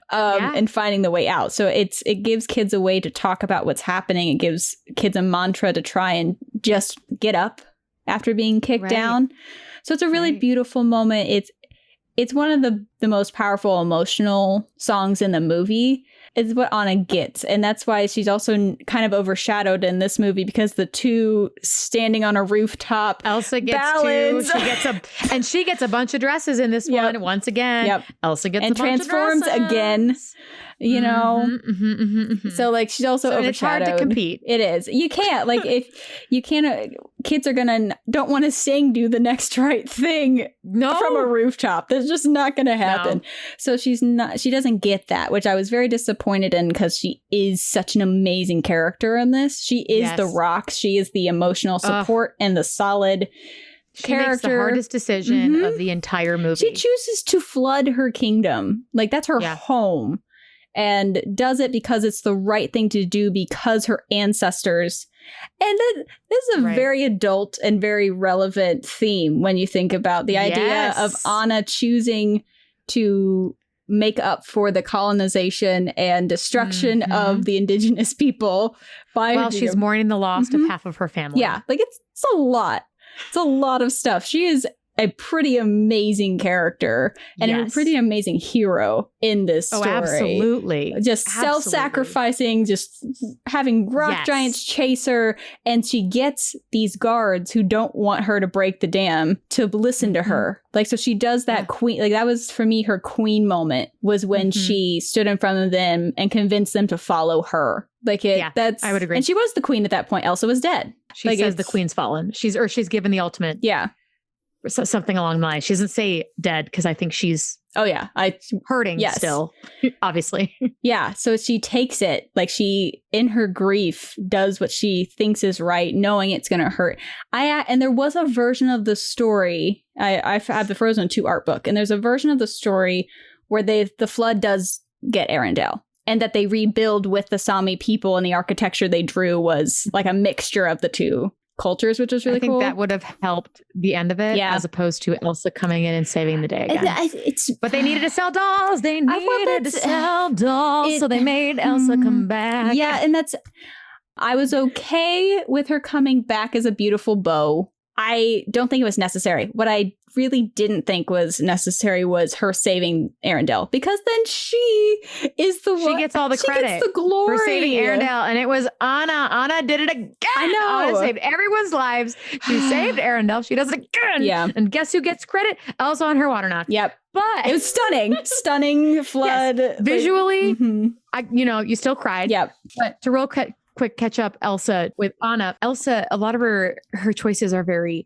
Speaker 1: and finding the way out. So it gives kids a way to talk about what's happening. It gives kids a mantra to try and just get up after being kicked down. So it's a really beautiful moment. It's one of the most powerful emotional songs in the movie. It's what Anna gets. And that's why she's also kind of overshadowed in this movie, because the two standing on a rooftop.
Speaker 2: Elsa gets two. She gets a bunch of dresses in this one. Once again, Elsa gets a bunch of dresses. And transforms again.
Speaker 1: You know, so like she's also overshadowed.
Speaker 2: It's hard to compete.
Speaker 1: It is. You can't, like, if you can't, kids are don't want to sing "Do the Next Right Thing" from a rooftop. That's just not going to happen. No. So she doesn't get that, which I was very disappointed in, because she is such an amazing character in this. She is the rock. She is the emotional support and the solid character. She makes the
Speaker 2: hardest decision of the entire movie.
Speaker 1: She chooses to flood her kingdom. Like, that's her home. And does it because it's the right thing to do, because her ancestors. And this is a very adult and very relevant theme when you think about the idea of Anna choosing to make up for the colonization and destruction of the indigenous people
Speaker 2: while she's mourning the loss of half of her family.
Speaker 1: Yeah, like it's a lot. It's a lot of stuff. She is a pretty amazing character and a pretty amazing hero in this story.
Speaker 2: Oh, absolutely.
Speaker 1: Just self-sacrificing, just having rock giants chase her. And she gets these guards who don't want her to break the dam to listen to her. Like, so she does that queen, like that was for me, her queen moment was when she stood in front of them and convinced them to follow her. Like that's,
Speaker 2: I would agree.
Speaker 1: And she was the queen at that point. Elsa was dead.
Speaker 2: She says the queen's fallen. She's given the ultimate.
Speaker 1: Yeah.
Speaker 2: Something along the line. She doesn't say dead, because I think she's hurting still, obviously.
Speaker 1: Yeah. So she takes it, like she, in her grief, does what she thinks is right, knowing it's going to hurt. And there was a version of the story. I have the Frozen 2 art book, and there's a version of the story where the flood does get Arendelle, and that they rebuild with the Sami people, and the architecture they drew was like a mixture of the two cultures, which was really cool.
Speaker 2: I think that would have helped the end of it, as opposed to Elsa coming in and saving the day again. But they needed to sell dolls. They needed to sell dolls, so they made Elsa come back.
Speaker 1: Yeah, and I was okay with her coming back as a beautiful bow. I don't think it was necessary. What I really didn't think was necessary was her saving Arendelle, because then she is the one.
Speaker 2: She gets all the credit.
Speaker 1: She gets the glory
Speaker 2: for saving Arendelle, and it was Anna. Anna did it again.
Speaker 1: I know.
Speaker 2: Anna saved everyone's lives. She saved Arendelle. She does it again.
Speaker 1: Yeah.
Speaker 2: And guess who gets credit? Elsa on her water knock.
Speaker 1: Yep.
Speaker 2: But
Speaker 1: it was stunning flood.
Speaker 2: Yes. Visually, you still cried.
Speaker 1: Yep.
Speaker 2: But to quick catch up, Elsa with Anna. Elsa, a lot of her choices are very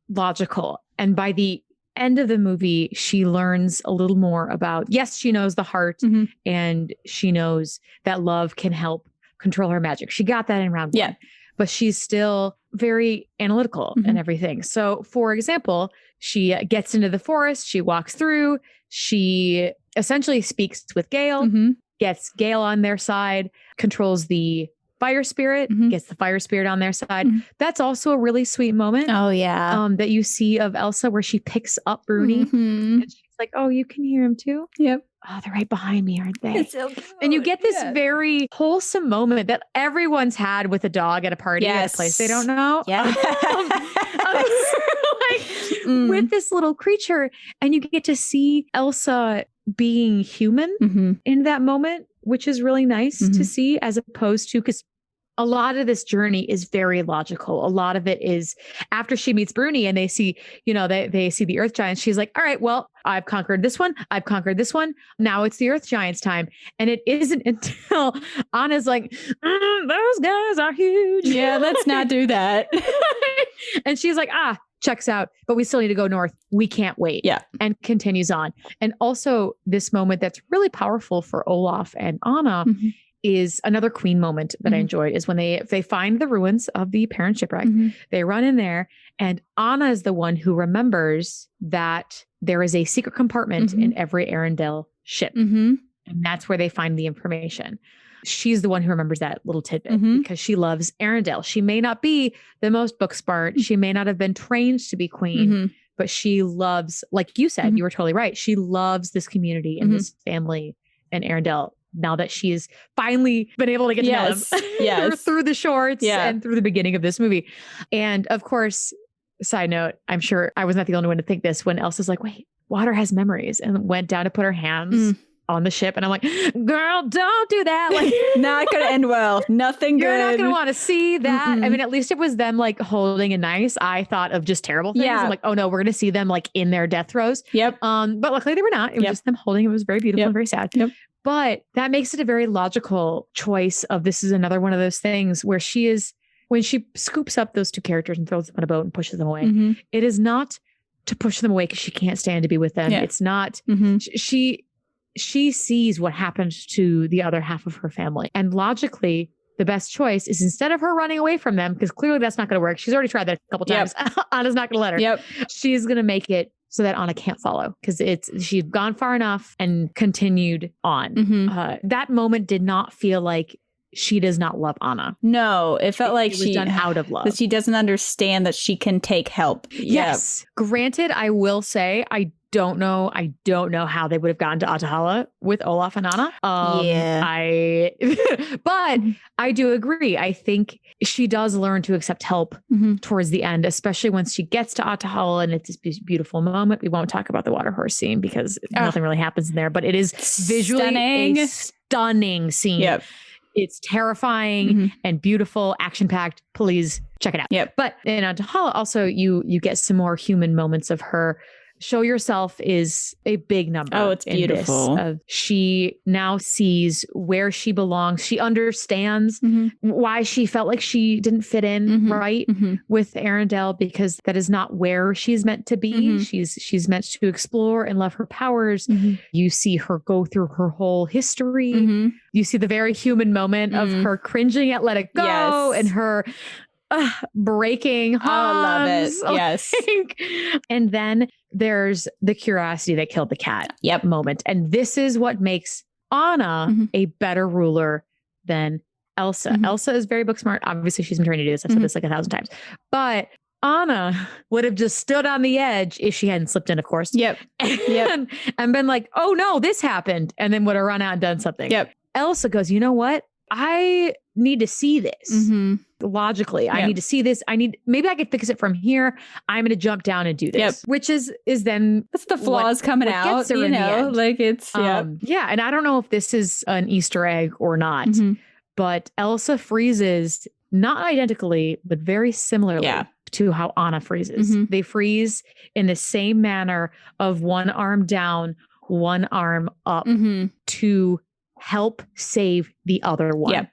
Speaker 2: logical. And by the end of the movie, she learns a little more about, yes, she knows the heart and she knows that love can help control her magic. She got that in round one. But she's still very analytical and everything. So, for example, she gets into the forest, she walks through, she essentially speaks with Gale, gets Gale on their side, controls the fire spirit, gets the fire spirit on their side. That's also a really sweet moment.
Speaker 1: Oh, yeah.
Speaker 2: That you see of Elsa, where she picks up Bruni. And she's like, oh, you can hear him too?
Speaker 1: Yep.
Speaker 2: Oh, they're right behind me, aren't they?
Speaker 1: It's so cute.
Speaker 2: And you get this very wholesome moment that everyone's had with a dog at a party at a place they don't know.
Speaker 1: Yeah.
Speaker 2: With this little creature. And you get to see Elsa being human in that moment, which is really nice to see, as opposed to, because a lot of this journey is very logical. A lot of it is after she meets Bruni and they see, they see the Earth Giants. She's like, all right, well, I've conquered this one. I've conquered this one. Now it's the Earth Giants time. And it isn't until Anna's like, those guys are huge.
Speaker 1: Yeah, let's not do that.
Speaker 2: And she's like, checks out, but we still need to go north. We can't wait.
Speaker 1: Yeah.
Speaker 2: And continues on. And also this moment that's really powerful for Olaf and Anna is another queen moment that I enjoyed, is when they find the ruins of the parent shipwreck. They run in there, and Anna is the one who remembers that there is a secret compartment in every Arendelle ship. And that's where they find the information. She's the one who remembers that little tidbit because she loves Arendelle. She may not be the most book smart. She may not have been trained to be queen, but she loves, like you said, you were totally right. She loves this community and this family and Arendelle, now that she's finally been able to get to know them through the shorts and through the beginning of this movie. And of course, Side note, I'm sure I was not the only one to think this when Elsa's like, wait, water has memories, and went down to put her hands on the ship. And I'm like, girl, don't do that. Like,
Speaker 1: not going to end well. Nothing good.
Speaker 2: You're not going to want to see that. I mean, at least it was them like holding a nice. I thought of just terrible things. I'm like, oh no, we're going to see them like in their death throes.
Speaker 1: But
Speaker 2: luckily they were not. It was just them holding. It was very beautiful and very sad. But that makes it a very logical choice of this is another one of those things where when she scoops up those two characters and throws them on a boat and pushes them away, it is not to push them away because she can't stand to be with them. It's not, she sees what happened to the other half of her family. And logically, the best choice is instead of her running away from them, because clearly that's not going to work. She's already tried that a couple times. Anna's not going to let her. She's going to make it so that Anna can't follow because she'd gone far enough and continued on. That moment did not feel like she does not love Anna.
Speaker 1: No, it felt like
Speaker 2: she was done out of love.
Speaker 1: That she doesn't understand that she can take help.
Speaker 2: Yes. Granted, I will say I don't know how they would have gotten to Atahala with Olaf and Anna. But I do agree. I think she does learn to accept help towards the end, especially once she gets to Atahala and it's this beautiful moment. We won't talk about the water horse scene because nothing really happens in there, but it is visually a stunning scene. It's terrifying and beautiful, action-packed. Please check it out. But in Atahala also, you get some more human moments of her. Show yourself is a big number.
Speaker 1: Oh, it's beautiful.
Speaker 2: She now sees where she belongs. She understands why she felt like she didn't fit in with Arendelle, because that is not where she's meant to be. She's meant to explore and love her powers. You see her go through her whole history. You see the very human moment of her cringing at Let It Go and her breaking hums.
Speaker 1: I love it. Yes.
Speaker 2: And then there's the curiosity that killed the cat moment. And this is what makes Anna a better ruler than Elsa. Elsa is very book smart. Obviously, she's been trying to do this. I've said this like 1,000 times. But Anna would have just stood on the edge if she hadn't slipped in, of course. And been like, oh no, this happened. And then would have run out and done something. Elsa goes, you know what? I need to see this. Logically, I need to see this. Maybe I could fix it from here. I'm going to jump down and do this, which is then
Speaker 1: that's the flaws coming out, you know, like it's,
Speaker 2: And I don't know if this is an Easter egg or not, but Elsa freezes not identically, but very similarly to how Anna freezes. They freeze in the same manner of one arm down, one arm up to help save the other one.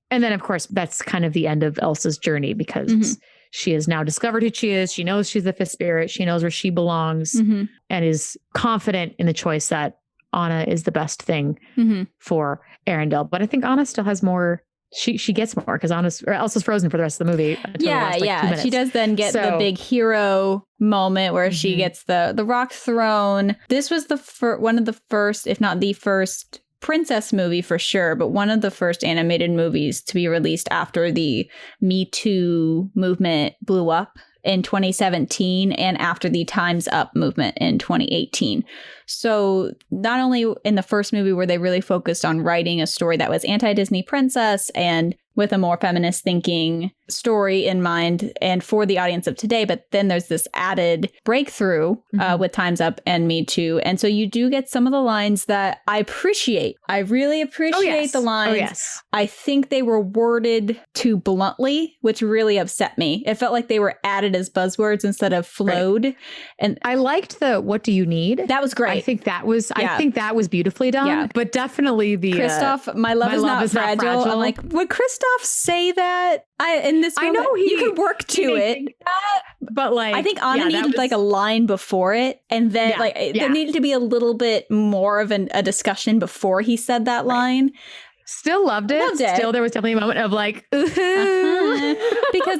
Speaker 2: And then, of course, that's kind of the end of Elsa's journey because she has now discovered who she is. She knows she's the fifth spirit. She knows where she belongs and is confident in the choice that Anna is the best thing for Arendelle. But I think Anna still has more. She gets more because Elsa's frozen for the rest of the movie.
Speaker 1: She does then get the big hero moment where she gets the rock thrown. This was one of the first, if not the first, princess movie for sure, but one of the first animated movies to be released after the Me Too movement blew up in 2017 and after the Time's Up movement in 2018. So not only in the first movie were they really focused on writing a story that was anti-Disney princess and with a more feminist thinking story in mind and for the audience of today, but then there's this added breakthrough with Time's Up and Me Too. And so you do get some of the lines that I appreciate. I really appreciate the lines. I think they were worded too bluntly, which really upset me. It felt like they were added as buzzwords instead of flowed. And
Speaker 2: I liked the "What do you need?"
Speaker 1: That was great.
Speaker 2: I think that was beautifully done. But definitely the
Speaker 1: Kristoff, my love is not fragile. I'm like, would Kristoff say that? In this moment,
Speaker 2: I know
Speaker 1: you could work to it,
Speaker 2: but like,
Speaker 1: I think Anna needed like a line before it, and then there needed to be a little bit more of a discussion before he said that line.
Speaker 2: Still loved it. Still, there was definitely a moment of like, because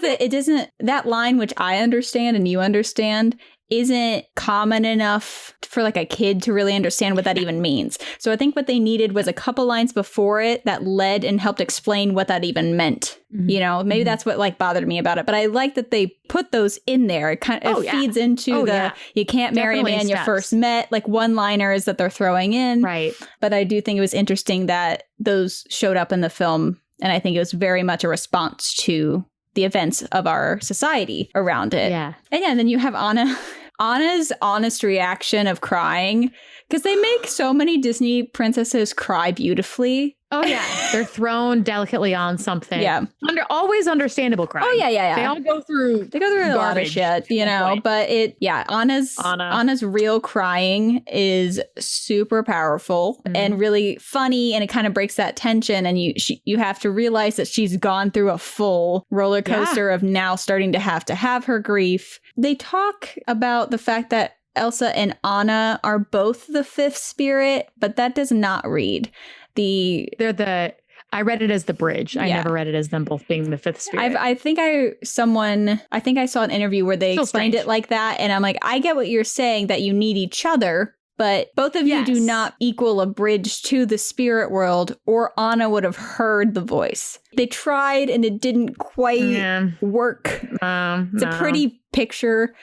Speaker 1: it doesn't, that line, which I understand and you understand, isn't common enough for like a kid to really understand what that even means. So I think what they needed was a couple lines before it that led and helped explain what that even meant. You know, maybe that's what like bothered me about it. But I like that they put those in there. It kind of feeds into you can't marry a man you first met, like one-liners that they're throwing in.
Speaker 2: Right.
Speaker 1: But I do think it was interesting that those showed up in the film. And I think it was very much a response to the events of our society around it.
Speaker 2: Yeah.
Speaker 1: And yeah, then you have Anna. Anna's honest reaction of crying, because they make so many Disney princesses cry beautifully.
Speaker 2: Oh, yeah. They're thrown delicately on something.
Speaker 1: Yeah.
Speaker 2: Always understandable crying.
Speaker 1: Oh, yeah.
Speaker 2: They all go through
Speaker 1: a lot of shit, you know, but Anna's real crying is super powerful and really funny, and it kind of breaks that tension, and you have to realize that she's gone through a full roller coaster of now starting to have her grief. They talk about the fact that Elsa and Anna are both the fifth spirit, but that does not read.
Speaker 2: I read it as the bridge. I never read it as them both being the fifth spirit.
Speaker 1: I think I saw an interview where they explained it like that, and I'm like, I get what you're saying, that you need each other, but both of you do not equal a bridge to the spirit world, or Anna would have heard the voice. They tried and it didn't quite work. It's a pretty picture.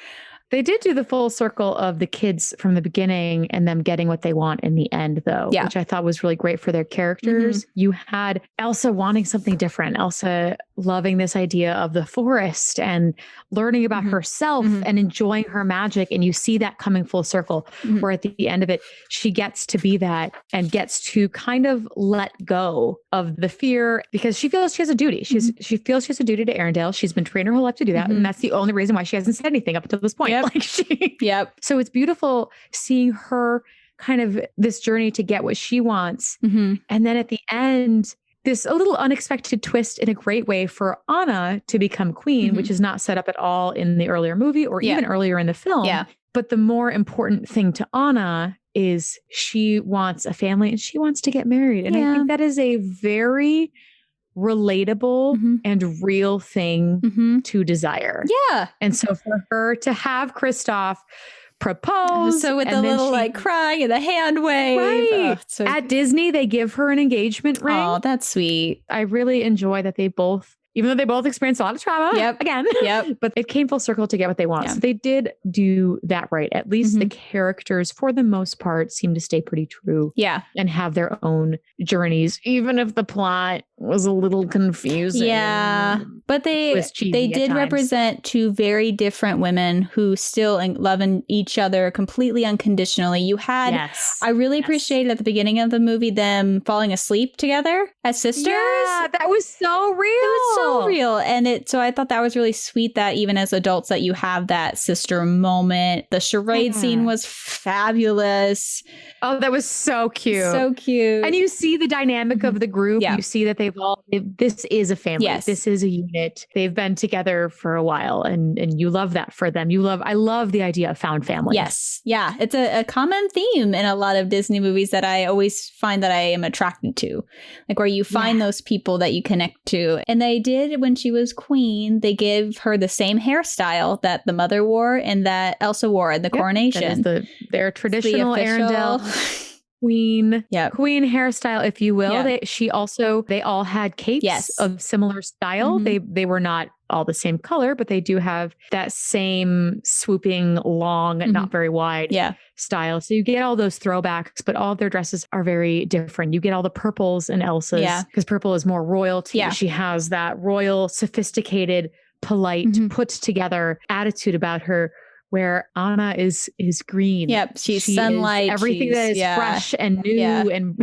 Speaker 2: They did do the full circle of the kids from the beginning and them getting what they want in the end, though, which I thought was really great for their characters. You had Elsa wanting something different, Elsa loving this idea of the forest and learning about herself and enjoying her magic. And you see that coming full circle, where at the end of it, she gets to be that and gets to kind of let go of the fear, because she feels she has a duty. She feels she has a duty to Arendelle. She's been trained her whole life to do that. And that's the only reason why she hasn't said anything up until this point. So it's beautiful seeing her kind of this journey to get what she wants. And then at the end, this a little unexpected twist in a great way for Anna to become queen, which is not set up at all in the earlier movie or even earlier in the film. But the more important thing to Anna is she wants a family and she wants to get married. And I think that is a very relatable and real thing to desire. And so for her to have Kristoff propose.
Speaker 1: So with the little crying and the hand wave.
Speaker 2: Right. At Disney, they give her an engagement ring.
Speaker 1: Oh, that's sweet.
Speaker 2: I really enjoy that they both, even though they both experienced a lot of trauma, again, but it came full circle to get what they want. So they did do that right. At least the characters, for the most part, seem to stay pretty true. And have their own journees, even if the plot was a little confusing.
Speaker 1: But they did represent two very different women who still love each other completely unconditionally. You had, I really appreciated at the beginning of the movie them falling asleep together as sisters.
Speaker 2: Yeah, that was so real.
Speaker 1: It was so real. And so I thought that was really sweet that even as adults that you have that sister moment. The charade scene was fabulous.
Speaker 2: Oh, that was so cute.
Speaker 1: So cute.
Speaker 2: And you see the dynamic of the group. You see that this is a family. This is a unit. They've been together for a while, and you love that for them. I love the idea of found family.
Speaker 1: Yeah. It's a common theme in a lot of Disney movies that I always find that I am attracted to. Like where you find those people that you connect to. And they did, when she was queen, they gave her the same hairstyle that the mother wore and that Elsa wore at the coronation.
Speaker 2: That is their traditional Arendelle queen hairstyle, if you will. They all had capes of similar style. They were not all the same color, but they do have that same swooping, long, not very wide style. So you get all those throwbacks, but all of their dresses are very different. You get all the purples in Elsa's because purple is more royalty. She has that royal, sophisticated, polite, put together attitude about her, where Anna is green.
Speaker 1: She's sunlight.
Speaker 2: Everything that is fresh and new and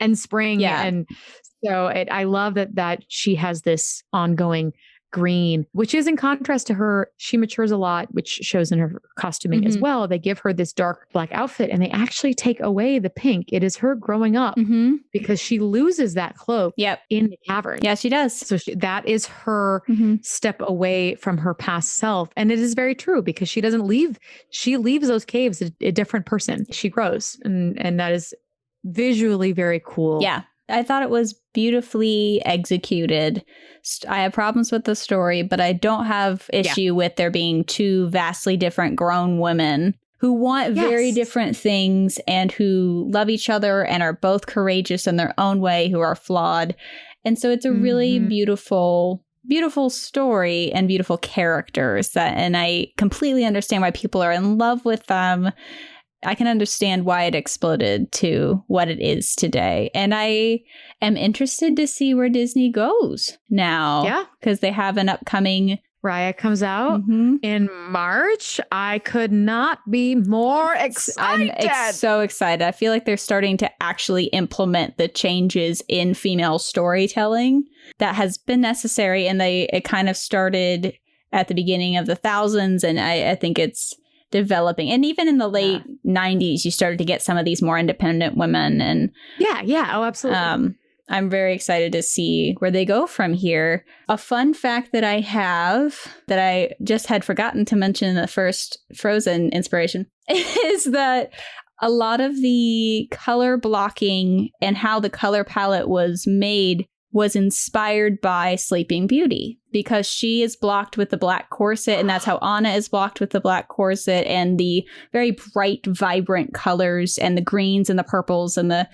Speaker 2: and spring. And so I love that she has this ongoing green, which is in contrast to her. She matures a lot, which shows in her costuming as well. They give her this dark black outfit and they actually take away the pink. It is her growing up because she loses that cloak in the cavern.
Speaker 1: Yeah, she does.
Speaker 2: So that is her step away from her past self. And it is very true because she doesn't leave. She leaves those caves a different person. She grows. And that is visually very cool.
Speaker 1: Yeah. I thought it was beautifully executed. I have problems with the story, but I don't have issue with there being two vastly different grown women who want very different things and who love each other and are both courageous in their own way, who are flawed. And so it's a really beautiful story and beautiful characters and I completely understand why people are in love with them. I can understand why it exploded to what it is today. And I am interested to see where Disney goes now.
Speaker 2: Yeah.
Speaker 1: Because they have an upcoming...
Speaker 2: Raya comes out in March. I could not be more excited.
Speaker 1: I'm so excited. I feel like they're starting to actually implement the changes in female storytelling that has been necessary. And it kind of started at the beginning of the thousands. And I think it's developing. And even in the late 90s, you started to get some of these more independent women. And
Speaker 2: yeah. Oh, absolutely.
Speaker 1: I'm very excited to see where they go from here. A fun fact that I have that I just had forgotten to mention in the first Frozen inspiration is that a lot of the color blocking and how the color palette was made was inspired by Sleeping Beauty, because she is blocked with the black corset, and that's how Anna is blocked with the black corset, and the very bright, vibrant colors and the greens and the purples and it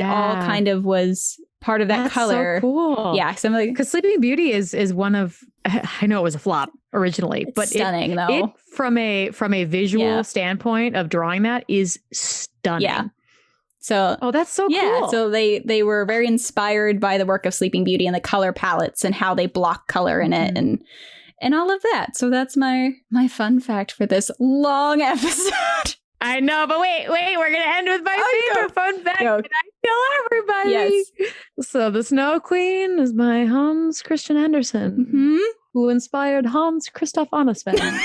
Speaker 1: all kind of was part of that color.
Speaker 2: So cool.
Speaker 1: Yeah,
Speaker 2: because Sleeping Beauty is one of, I know it was a flop originally, but
Speaker 1: stunning though.
Speaker 2: It from a visual standpoint of drawing that is stunning. Yeah.
Speaker 1: So,
Speaker 2: that's so cool.
Speaker 1: Yeah, so they were very inspired by the work of Sleeping Beauty and the color palettes and how they block color in it and all of that. So that's my fun fact for this long episode.
Speaker 2: I know, but wait, we're going to end with my favorite fun fact. Can I tell everybody?
Speaker 1: Yes.
Speaker 2: So the Snow Queen is by Hans Christian Andersen, who inspired Hans Christoph Anna Sven.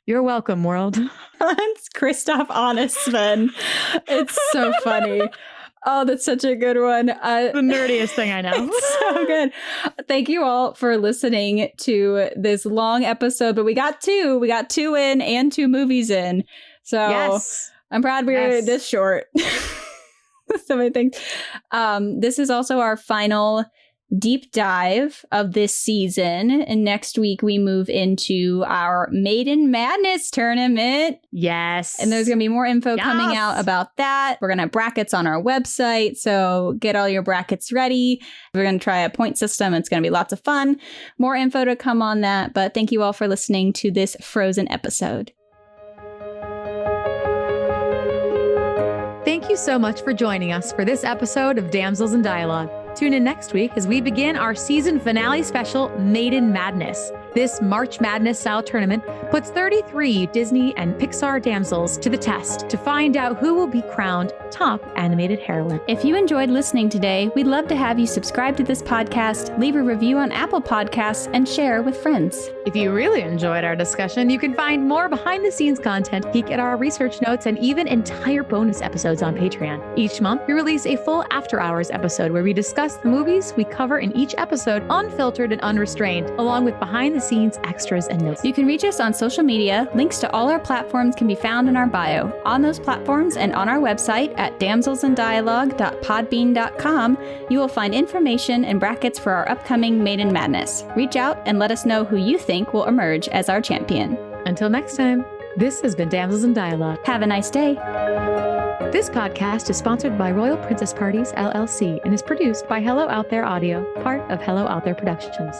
Speaker 2: You're welcome, world.
Speaker 1: Hans Christoph Anna Sven. It's so funny. Oh, that's such a good one.
Speaker 2: The nerdiest thing I know.
Speaker 1: It's so good. Thank you all for listening to this long episode, but we got two in and 2 movies in. So I'm proud we were this short. So many things. This is also our final deep dive of this season, and next week we move into our Maiden Madness tournament.
Speaker 2: Yes.
Speaker 1: And there's gonna be more info coming out about that. We're gonna have brackets on our website, so get all your brackets ready. We're gonna try a point system. It's gonna be lots of fun. More info to come on that, but thank you all for listening to this Frozen episode.
Speaker 2: Thank you so much for joining us for this episode of Damsels in Dialogue. Tune in next week as we begin our season finale special, Maiden Madness. This March Madness-style tournament puts 33 Disney and Pixar damsels to the test to find out who will be crowned top animated heroine.
Speaker 1: If you enjoyed listening today, we'd love to have you subscribe to this podcast, leave a review on Apple Podcasts, and share with friends.
Speaker 2: If you really enjoyed our discussion, you can find more behind-the-scenes content, peek at our research notes, and even entire bonus episodes on Patreon. Each month, we release a full after-hours episode where we discuss the movies we cover in each episode, unfiltered and unrestrained, along with behind-the-scenes extras and notes.
Speaker 1: You can reach us on social media. Links to all our platforms can be found in our bio. On those platforms and on our website at damselsanddialogue.podbean.com, you will find information and brackets for our upcoming Maiden Madness. Reach out and let us know who you think will emerge as our champion.
Speaker 2: Until next time, this has been Damsels in Dialogue.
Speaker 1: Have a nice day.
Speaker 2: This podcast is sponsored by Royal Princess Parties, LLC, and is produced by Hello Out There Audio, part of Hello Out There Productions.